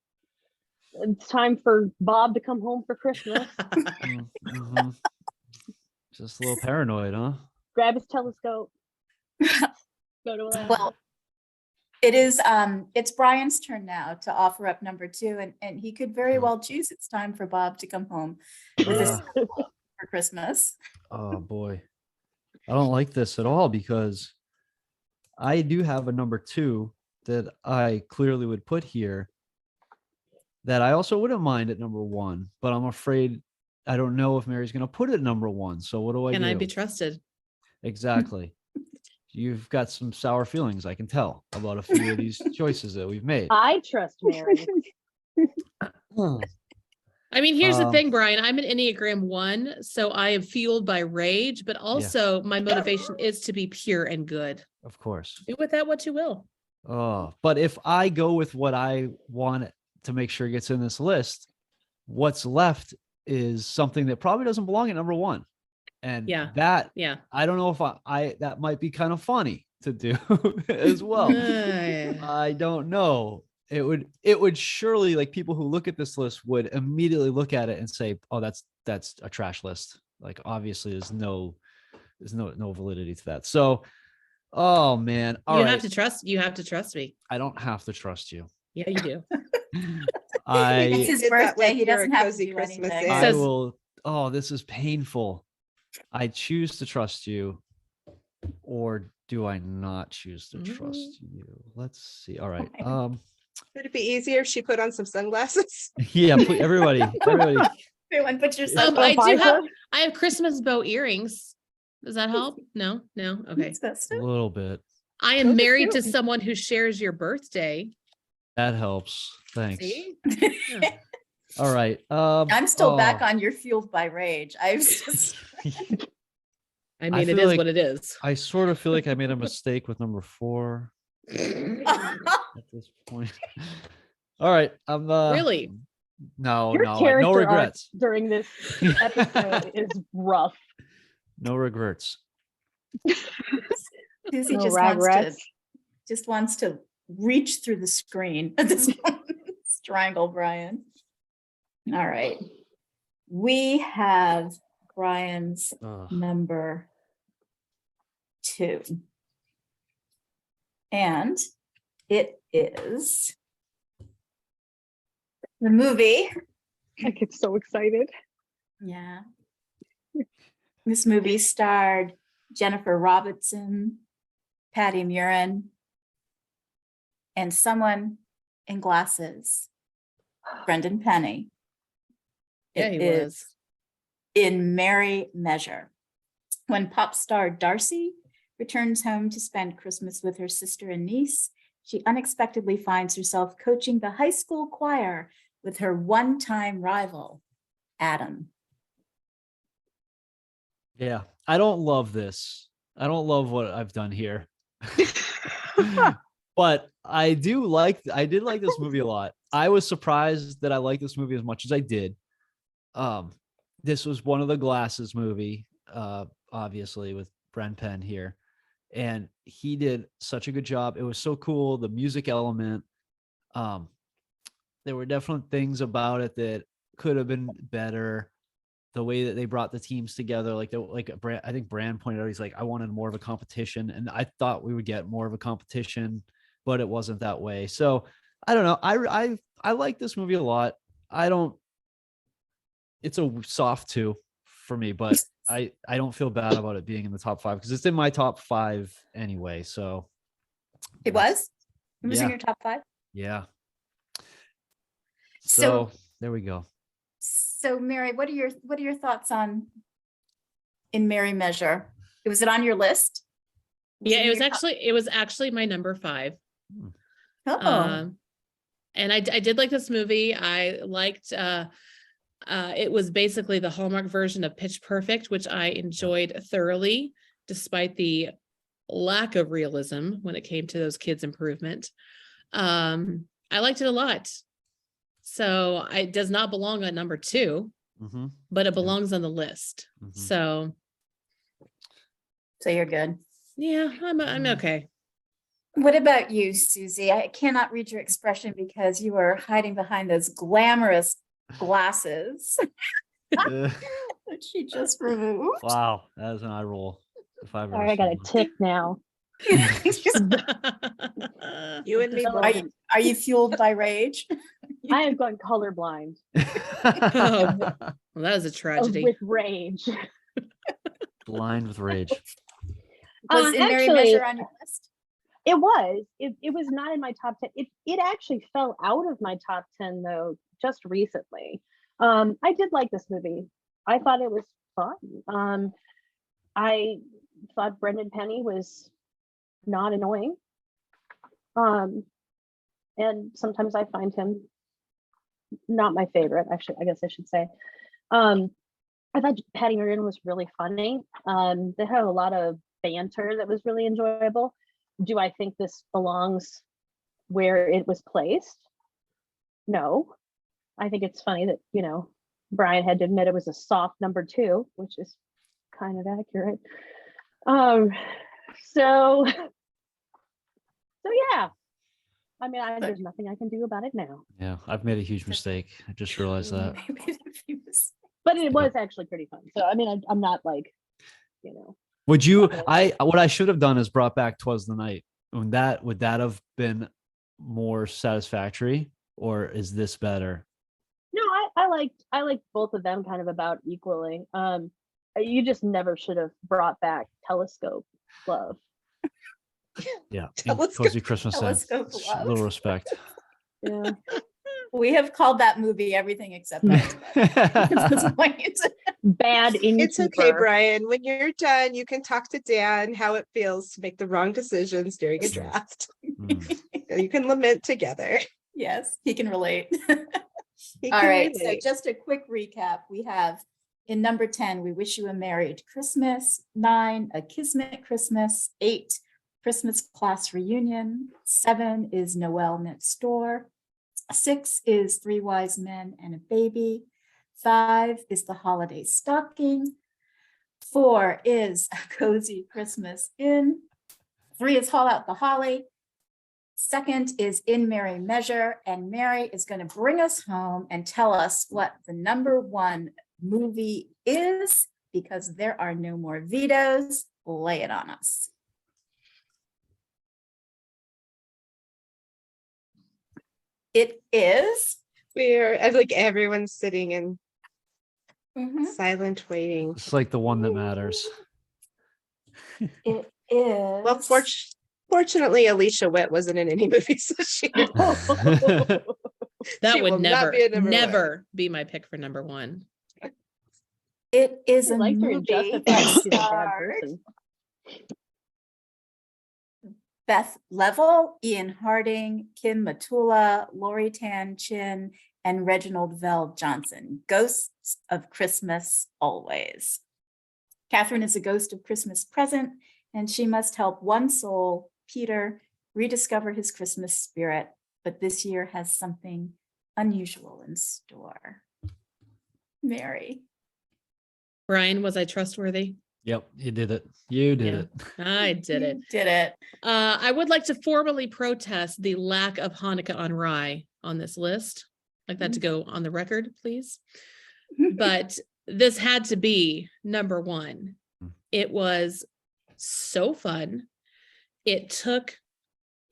it's time for Bob to come home for Christmas.
Mhm. Just a little paranoid, huh?
Grab his telescope. Go to Alaska.
Well, it is it's Brian's turn now to offer up number 2, and he could very well choose it's time for Bob to come home with us for Christmas.
Oh boy, I don't like this at all because I do have a number 2 that I clearly would put here that I also wouldn't mind at number 1, but I'm afraid I don't know if Mary's going to put it number 1. So what do I
Can
do?
I be trusted?
Exactly. You've got some sour feelings, I can tell, about a few of these choices that we've made.
I trust Mary.
I mean, here's the
Um,
thing, Brian. I'm an Enneagram 1, so I am fueled by rage, but also my motivation is to be pure and good.
Of course.
Do with that what you will.
Oh, but if I go with what I want to make sure gets in this list, what's left is something that probably doesn't belong at number 1. And that,
Yeah.
I don't know if I that might be kind of funny to do as well. I don't know. It would surely, like, people who look at this list would immediately look at it and say, oh, that's a trash list. Like, obviously there's no validity to that. So, oh man.
You have to trust me.
I don't have to trust you.
Yeah, you do.
It's
I
his
did that
birthday.
with
He
your
doesn't have to
cozy
do
Christmas
anything.
in.
I
Says-
will. Oh, this is painful. I choose to trust you, or do I not choose to trust you? Let's see. All right.
Would it be easier if she put on some sunglasses?
Yeah, please, everybody.
Everyone put yourself
I
on.
do I have Christmas bow earrings. Does that help? No, okay.
A little bit.
I
Those
am
are
married to
cute.
someone who shares your birthday.
That helps. Thanks.
See?
All right.
I'm still back
oh,
on your fueled by rage. I was just
I mean, it
feel
is
like
what it is.
I sort of feel like I made a mistake with number 4 at this point. All right. I'm
Really?
No,
Your
no
character arc
regrets.
during this episode is rough.
No regrets.
Susie
No
just
regrets.
wants to reach through the screen at this moment, strangle Brian. All right. We have Brian's
Ugh.
number 2. And it is the movie.
I get so excited.
Yeah. This movie starred Jennifer Robertson, Patty Murin, and someone in glasses, Brendan Penny.
Yeah,
It
he
is
was.
In Merry Measure, when pop star Darcy returns home to spend Christmas with her sister and niece, she unexpectedly finds herself coaching the high school choir with her one-time rival, Adam.
Yeah. I don't love this. I don't love what I've done here. But I did like this movie a lot. I was surprised that I liked this movie as much as I did. This was one of the Glasses movie, obviously with Bren Penn here. And he did such a good job. It was so cool. The music element. There were definitely things about it that could have been better. The way that they brought the teams together, I think Brand pointed out, he's like, I wanted more of a competition, and I thought we would get more of a competition, but it wasn't that way. So I don't know. I like this movie a lot. It's a soft 2 for me, but I don't feel bad about it being in the top 5 because it's in my top 5 anyway. So
It was in
Yeah.
your top 5.
yeah.
So-
So there we go.
So Mary, what are your thoughts on In Merry Measure? Was it on your list?
Yeah,
in
it was
your top-
actually my number 5.
Oh,
And I did like this movie. I liked it was basically the Hallmark version of Pitch Perfect, which I enjoyed thoroughly, despite the lack of realism when it came to those kids' improvement. I liked it a lot. So it does not belong on number 2,
Mm-hmm.
but it belongs on the list.
Mhm.
So
so you're good.
yeah, I'm okay.
What about you, Susie? I cannot read your expression because you are hiding behind those glamorous glasses that she just removed.
Wow, that is an eye roll. If I've ever
Sorry, I got a
seen one.
tick now.
You and me
Are
both.
you-
Are you fueled by rage?
I have gone colorblind
Well, that is a tragedy.
with rage.
Blind with rage.
Was In Merry
actually-
Measure on your list?
It was. It was not in my top 10. It actually fell out of my top 10 though, just recently. I did like this movie. I thought it was fun. I thought Brendan Penny was not annoying. And sometimes I find him not my favorite, actually, I guess I should say. I thought Patty Murin was really funny. They had a lot of banter that was really enjoyable. Do I think this belongs where it was placed? No. I think it's funny that, Brian had to admit it was a soft number 2, which is kind of accurate. So yeah. I mean, there's nothing I can do about it now.
Yeah, I've made a huge mistake. I just realized that.
But it was actually pretty fun. So I mean, I'm not like,
Would you?
Okay.
What I should have done is brought back "'Twas the Night." Would that have been more satisfactory, or is this better?
No, I liked both of them kind of about equally. You just never should have brought back Telescope Love.
Yeah, and
Telescope-
Cozy Christmas Time.
Telescope Love.
Little respect.
Yeah.
We have called that movie everything except that at this point.
Bad innkeeper.
It's okay, Brian. When you're done, you can talk to Dan how it feels to make the wrong decisions during a draft.
Mm.
You can lament together.
Yes, he can relate.
He
All
can
right, so
relate.
just a quick recap. We have in number 10, We Wish You a Merry Christmas. 9, A Kismet Christmas. 8, Christmas Class Reunion. 7 is Noel Next Door. 6 is Three Wise Men and a Baby. 5 is The Holiday Stocking. 4 is A Cozy Christmas Inn. 3 is Haul Out the Holly. 2nd is In Merry Measure, and Mary is going to bring us home and tell us what the number 1 movie is, because there are no more vetoes. Lay it on us. It is.
I like everyone's sitting in silent waiting.
It's like the one that matters.
It is.
Well, fortunately, Alicia Witt wasn't in any movies this year.
That
She will
would
not be a number
never be my pick for number 1.
It is
I
a
like her
movie
justified
that
she's a bad
starred
person.
Beth Level, Ian Harding, Kim Matula, Lori Tan Chin, and Reginald Vell Johnson. Ghosts of Christmas Always. Catherine is a ghost of Christmas present, and she must help one soul, Peter, rediscover his Christmas spirit, but this year has something unusual in store. Mary.
Brian, was I trustworthy?
Yep, you did it. You did
Yeah.
it.
I did it.
You did it.
I would like to formally protest the lack of Hanukkah on Rye on this list. I'd like that to go on the record, please. But this had to be number 1. It was so fun. It took,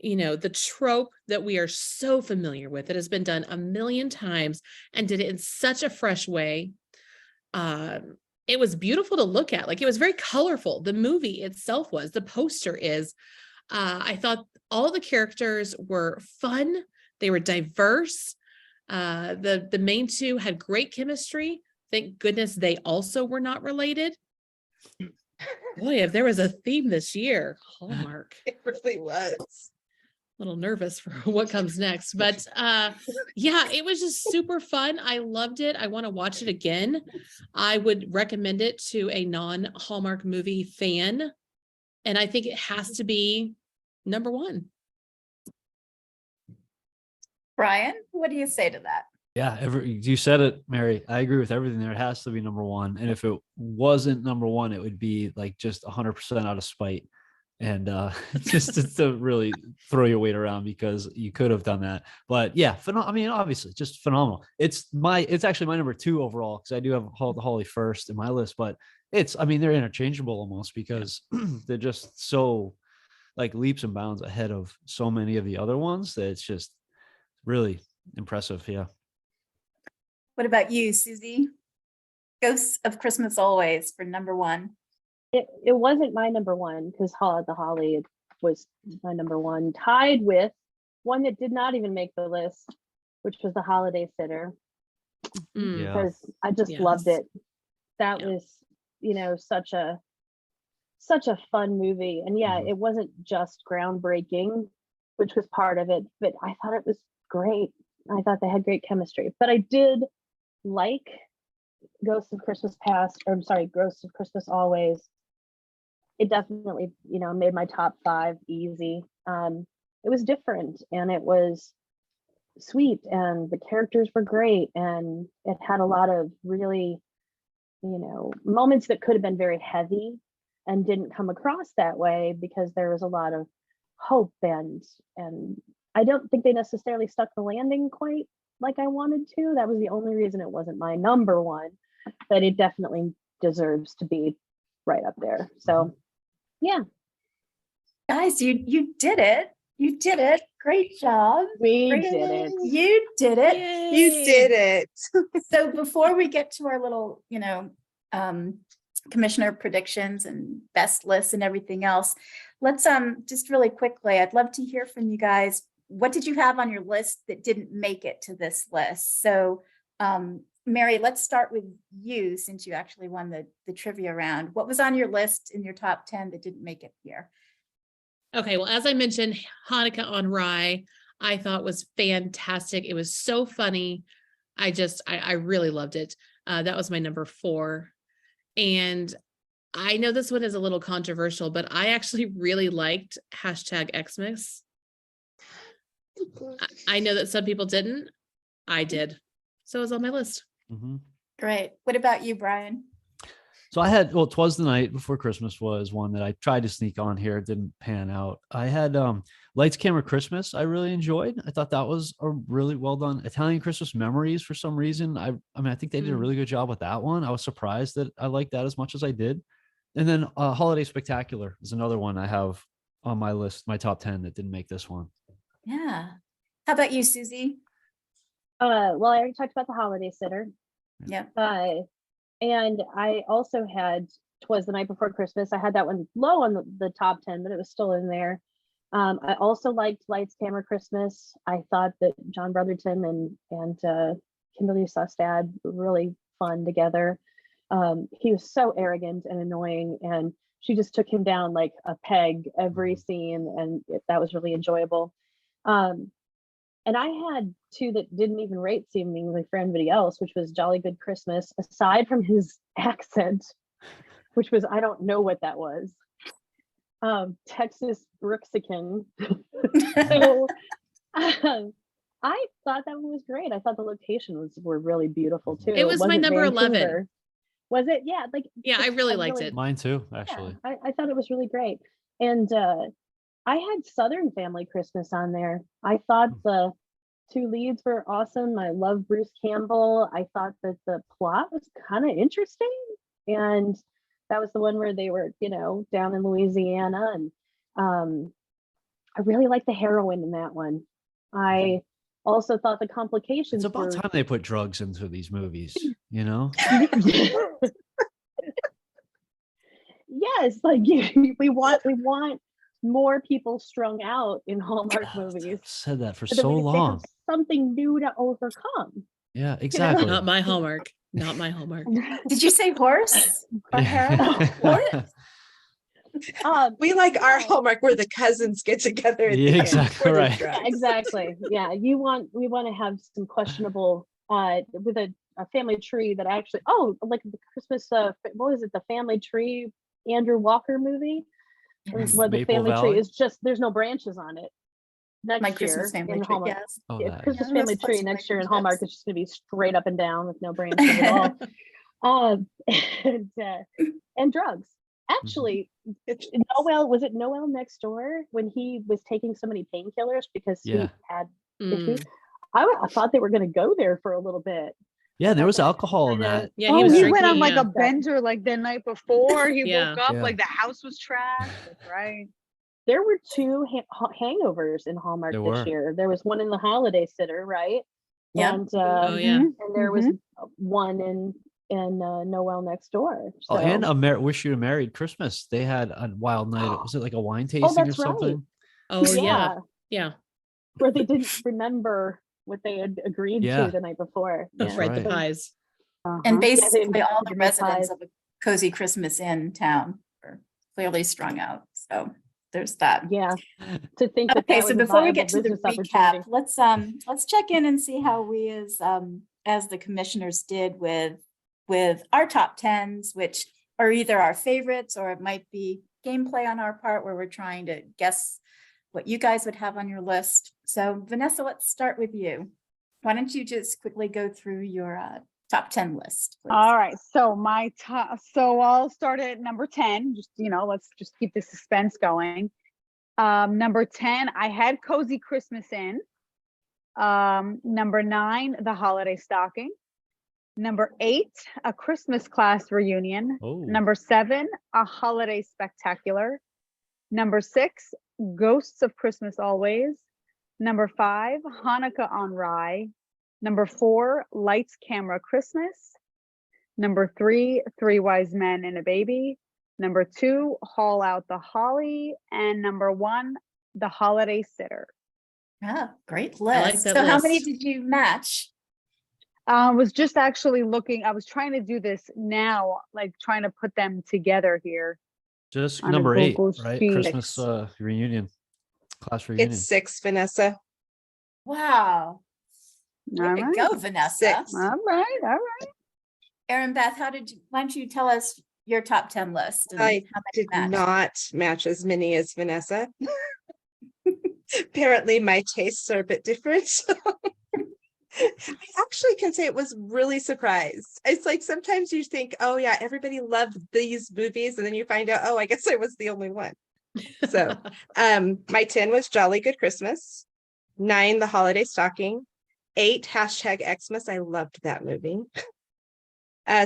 the trope that we are so familiar with, that has been done a million times, and did it in such a fresh way. It was beautiful to look at. Like, it was very colorful. The movie itself was, the poster is. I thought all the characters were fun. They were diverse. The main 2 had great chemistry. Thank goodness they also were not related. Boy, if there was a theme this year, Hallmark.
It really was.
A little nervous for what comes next, but yeah, it was just super fun. I loved it. I want to watch it again. I would recommend it to a non-Hallmark movie fan, and I think it has to be number 1.
Brian, what do you say to that?
Yeah, you said it, Mary. I agree with everything there. It has to be number 1. And if it wasn't number 1, it would be like just 100% out of spite. And just to really throw your weight around, because you could have done that. But yeah, obviously just phenomenal. It's actually my number 2 overall, because I do have the Holly first in my list, but they're interchangeable almost, because they're just so like leaps and bounds ahead of so many of the other ones that it's just really impressive. Yeah.
What about you, Susie? Ghosts of Christmas Always for number 1.
It wasn't my number 1, because Haul Out the Holly was my number 1, tied with one that did not even make the list, which was The Holiday Sitter,
Mm.
Yeah.
because I just loved
Yes.
it. That
Yeah.
was such a fun movie. And yeah,
Mhm.
it wasn't just groundbreaking, which was part of it, but I thought it was great. I thought they had great chemistry. But I did like Ghosts of Christmas Always. It definitely, made my top 5 easy. It was different, and it was sweet, and the characters were great, and it had a lot of really, moments that could have been very heavy and didn't come across that way, because there was a lot of hope, and I don't think they necessarily stuck the landing quite like I wanted to. That was the only reason it wasn't my number 1, but it definitely deserves to be right up there. So yeah.
Guys, you did it. You did it. Great job.
We
Great.
did it.
You did it.
You
Yay.
did it.
So before we get to our little, commissioner predictions and best lists and everything else, let's just really quickly, I'd love to hear from you guys. What did you have on your list that didn't make it to this list? So Mary, let's start with you since you actually won the trivia round. What was on your list in your top 10 that didn't make it here?
Okay, well, as I mentioned, Hanukkah on Rye, I thought was fantastic. It was so funny. I really loved it. That was my number 4. And I know this one is a little controversial, but I actually really liked #Xmas. I know that some people didn't. I did. So it was on my list.
Mhm.
Great. What about you, Brian?
So I had, well, 'Twas the Night Before Christmas was one that I tried to sneak on here. It didn't pan out. I had Lights, Camera, Christmas. I really enjoyed. I thought that was a really well done. Italian Christmas Memories, for some reason. I mean, I think they did a really good job with that one. I was surprised that I liked that as much as I did. And then Holiday Spectacular is another one I have on my list, my top 10 that didn't make this one.
Yeah. How about you, Susie?
Well, I already talked about the Holiday Sitter.
Yeah.
And I also had 'Twas the Night Before Christmas. I had that one low on the top 10, but it was still in there. I also liked Lights, Camera, Christmas. I thought that John Brotherton and Kimberly Sustad were really fun together. He was so arrogant and annoying, and she just took him down like a peg every scene, and that was really enjoyable. And I had 2 that didn't even rate seemingly for anybody else, which was Jolly Good Christmas, aside from his accent, which was, I don't know what that was. Texas Brooksican. So I thought that one was great. I thought the locations were really beautiful too.
It was my
wasn't
number 11.
Vancouver. Was it? Yeah, like
Yeah, I really liked it.
Mine too,
yeah,
actually.
I thought it was really great. And I had Southern Family Christmas on there. I thought the 2 leads were awesome. I love Bruce Campbell. I thought that the plot was kind of interesting. And that was the one where they were, down in Louisiana. And I really liked the heroine in that one. I also thought the complications
It's about
were
time they put drugs into these movies, you know?
yes, like we want more people strung out in Hallmark
God,
movies.
I've said that for
so that
so
they have
long.
something new to overcome.
Yeah, exactly.
Not my Hallmark. Not my Hallmark.
Did you say horse? Or heroin? What?
We like our Hallmark where the cousins get together. At the
Yeah,
end
exactly
for the
right.
drugs.
Yeah, exactly. Yeah, we want to have some questionable with a family tree that actually like the Christmas what was it, the Family Tree Andrew Walker movie
Yes.
where the
Maple
family
Valley?
tree is just there's no branches on it. Next
My
year
Christmas family
in
tree.
Hallmark.
Yes.
Oh,
Yeah,
that.
Christmas
Yeah,
family
those
tree
place
next year in
relationships.
Hallmark is just going to be straight up and down with no branches at all. And drugs. Actually, was it Noel Next Door when he was taking so many painkillers because
Yeah.
he had
Mm.
issues? I thought they were going to go there for a little bit.
Yeah, there was
Okay.
alcohol in that.
Yeah, he was
he
drinking.
went on like
yeah.
a bender like the night before. He
Yeah.
woke up
Yeah.
like the house was trashed. That's right.
There were 2 hangovers in Hallmark
There
this
were.
year. There was one in the Holiday Sitter, right?
Yeah.
And
Oh yeah.
Mhm.
and there was one in Noel Next Door.
Oh,
So.
and Wish You a Merry Christmas. They had a wild night. Was it like a wine tasting or
that's right.
something?
Oh yeah. Yeah.
Where they didn't remember what they had agreed
Yeah.
to the night before.
That's
Right. The
right.
pies.
And
Yeah,
basically
they
all the
did
residents
pies.
of a cozy Christmas in town are clearly strung out. So there's that.
Yeah, to think that
Okay,
that
so
was a
before we
viable
get to the
business
recap,
opportunity.
let's check in and see how we as the commissioners did with our top 10s, which are either our favorites or it might be gameplay on our part where we're trying to guess what you guys would have on your list. So Vanessa, let's start with you. Why don't you just quickly go through your top 10 list, please?
All right. So my top, so I'll start at number 10. Just, let's just keep the suspense going. Number 10, I had Cozy Christmas in. Number 9, The Holiday Stocking. Number 8, A Christmas Class Reunion.
Oh.
Number 7, A Holiday Spectacular. Number 6, Ghosts of Christmas Always. Number 5, Hanukkah on Rye. Number 4, Lights, Camera, Christmas. Number 3, Three Wise Men and a Baby. Number 2, Haul Out the Holly. And number 1, The Holiday Sitter.
Oh, great
I like
list.
that
So how many
list.
did you match?
I was just actually looking, I was trying to do this now, like trying to put them together here.
Just
On a
number 8,
Google
right?
Sheet.
Christmas reunion, class reunion.
It's 6, Vanessa.
Wow. Way
All
to
right.
go, Vanessa.
6.
All right.
Erinbeth, why don't you tell us your top 10 list? And
I
how many
did
matched?
not match as many as Vanessa. Apparently my tastes are a bit different. So I actually can say it was really surprised. It's like sometimes you think, oh yeah, everybody loved these movies, and then you find out, oh, I guess I was the only one. So my 10 was Jolly Good Christmas, 9, The Holiday Stocking, 8, #Xmas. I loved that movie.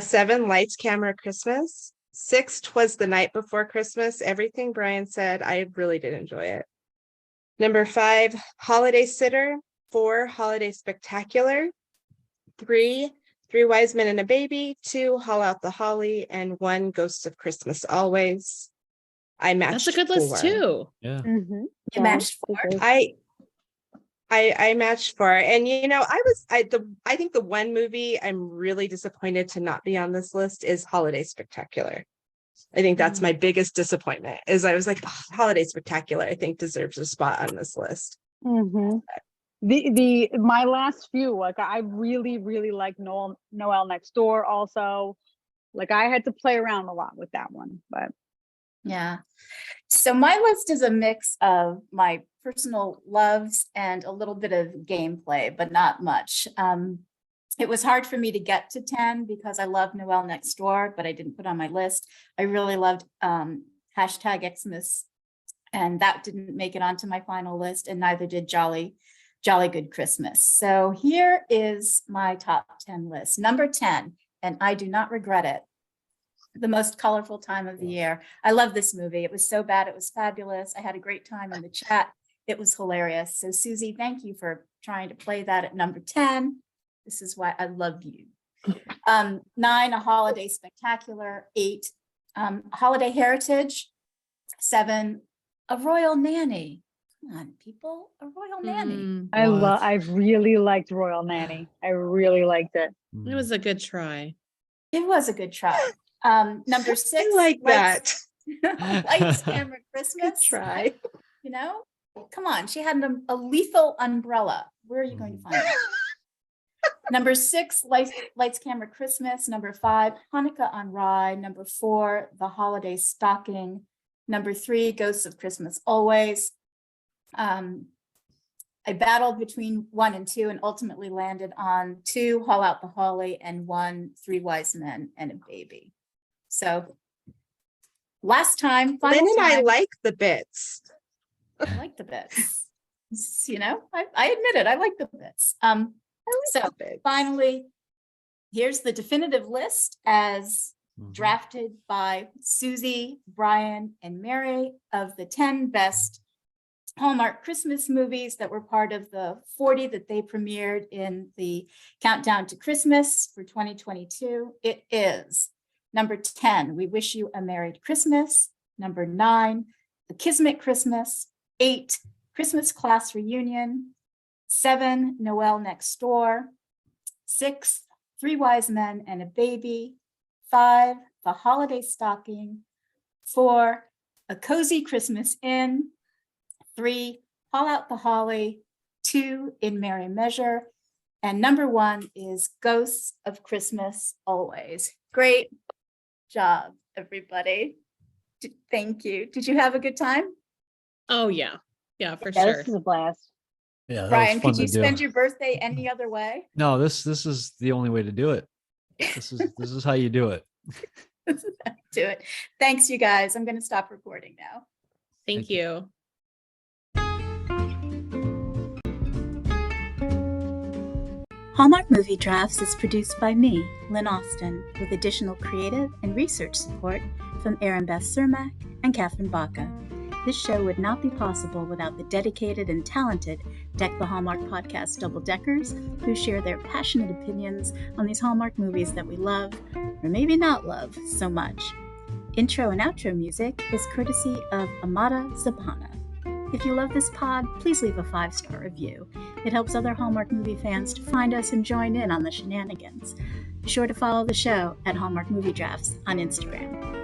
7, Lights, Camera, Christmas. 6, 'Twas the Night Before Christmas. Everything Brian said, I really did enjoy it. Number 5, Holiday Sitter. 4, Holiday Spectacular. 3, Three Wise Men and a Baby. 2, Haul Out the Holly. And 1, Ghosts of Christmas Always. I matched
That's a good list
4.
too.
Yeah.
You matched 4.
I matched 4, and I think the one movie I'm really disappointed to not be on this list is Holiday Spectacular. I think that's my biggest disappointment. Is I was like, oh, Holiday Spectacular, I think deserves a spot on this list.
Mm-hmm. My last few, like I really like Noel Next Door also. Like I had to play around a lot with that one, but
Yeah. So my list is a mix of my personal loves and a little bit of gameplay, but not much. It was hard for me to get to 10 because I love Noel Next Door, but I didn't put on my list. I really loved #Xmas, and that didn't make it onto my final list, and neither did Jolly Good Christmas. So here is my top 10 list. Number 10, and I do not regret it. The Most Colorful Time of the Year. I love this movie. It was so bad, it was fabulous. I had a great time in the chat. It was hilarious. So Susie, thank you for trying to play that at number 10. This is why I love you. 9, A Holiday Spectacular. 8, Holiday Heritage. 7, A Royal Nanny. Come on, people, A Royal Nanny.
I really liked Royal Nanny. I really liked it.
It was a good try.
It was a good try. Number 6,
I like that.
Lights, Camera, Christmas.
Try.
You know, come on. She had a lethal umbrella. Where are you going to find that? Number 6, Lights, Camera, Christmas. Number 5, Hanukkah on Rye. Number 4, The Holiday Stocking. Number 3, Ghosts of Christmas Always. I battled between 1 and 2 and ultimately landed on 2, Haul Out the Holly, and 1, Three Wise Men and a Baby. So last time, final
Lynn and I
time,
like the bits.
I like the bits. You know, I admit it, I like the bits. So
the bits.
finally, here's the definitive list as drafted by Susie, Brian, and Mary of the 10 best Hallmark Christmas movies that were part of the 40 that they premiered in the Countdown to Christmas for 2022. It is number 10, We Wish You a Merry Christmas. Number 9, The Kismet Christmas. 8, Christmas Class Reunion. 7, Noel Next Door. 6, Three Wise Men and a Baby. 5, The Holiday Stocking. 4, A Cozy Christmas Inn. 3, Haul Out the Holly. 2, In Merry Measure. And number 1 is Ghosts of Christmas Always. Great job, everybody. Thank you. Did you have a good time?
Oh yeah. Yeah, for
Yeah,
sure.
this is a blast.
Yeah, that
Brian,
was fun
could you
to do.
spend your birthday any other way?
No, this is the only way to do it. This is how you do it.
Do it. Thanks, you guys. I'm going to stop recording now.
Thank you.
Hallmark Movie Drafts is produced by me, Lynn Austin, with additional creative and research support from Erinbeth Cermak and Catherine Baca. This show would not be possible without the dedicated and talented Deck the Hallmark podcast double-deckers who share their passionate opinions on these Hallmark movies that we love, or maybe not love, so much. Intro and outro music is courtesy of Amada Zapana. If you love this pod, please leave a 5-star review. It helps other Hallmark movie fans to find us and join in on the shenanigans. Be sure to follow the show at Hallmark Movie Drafts on Instagram.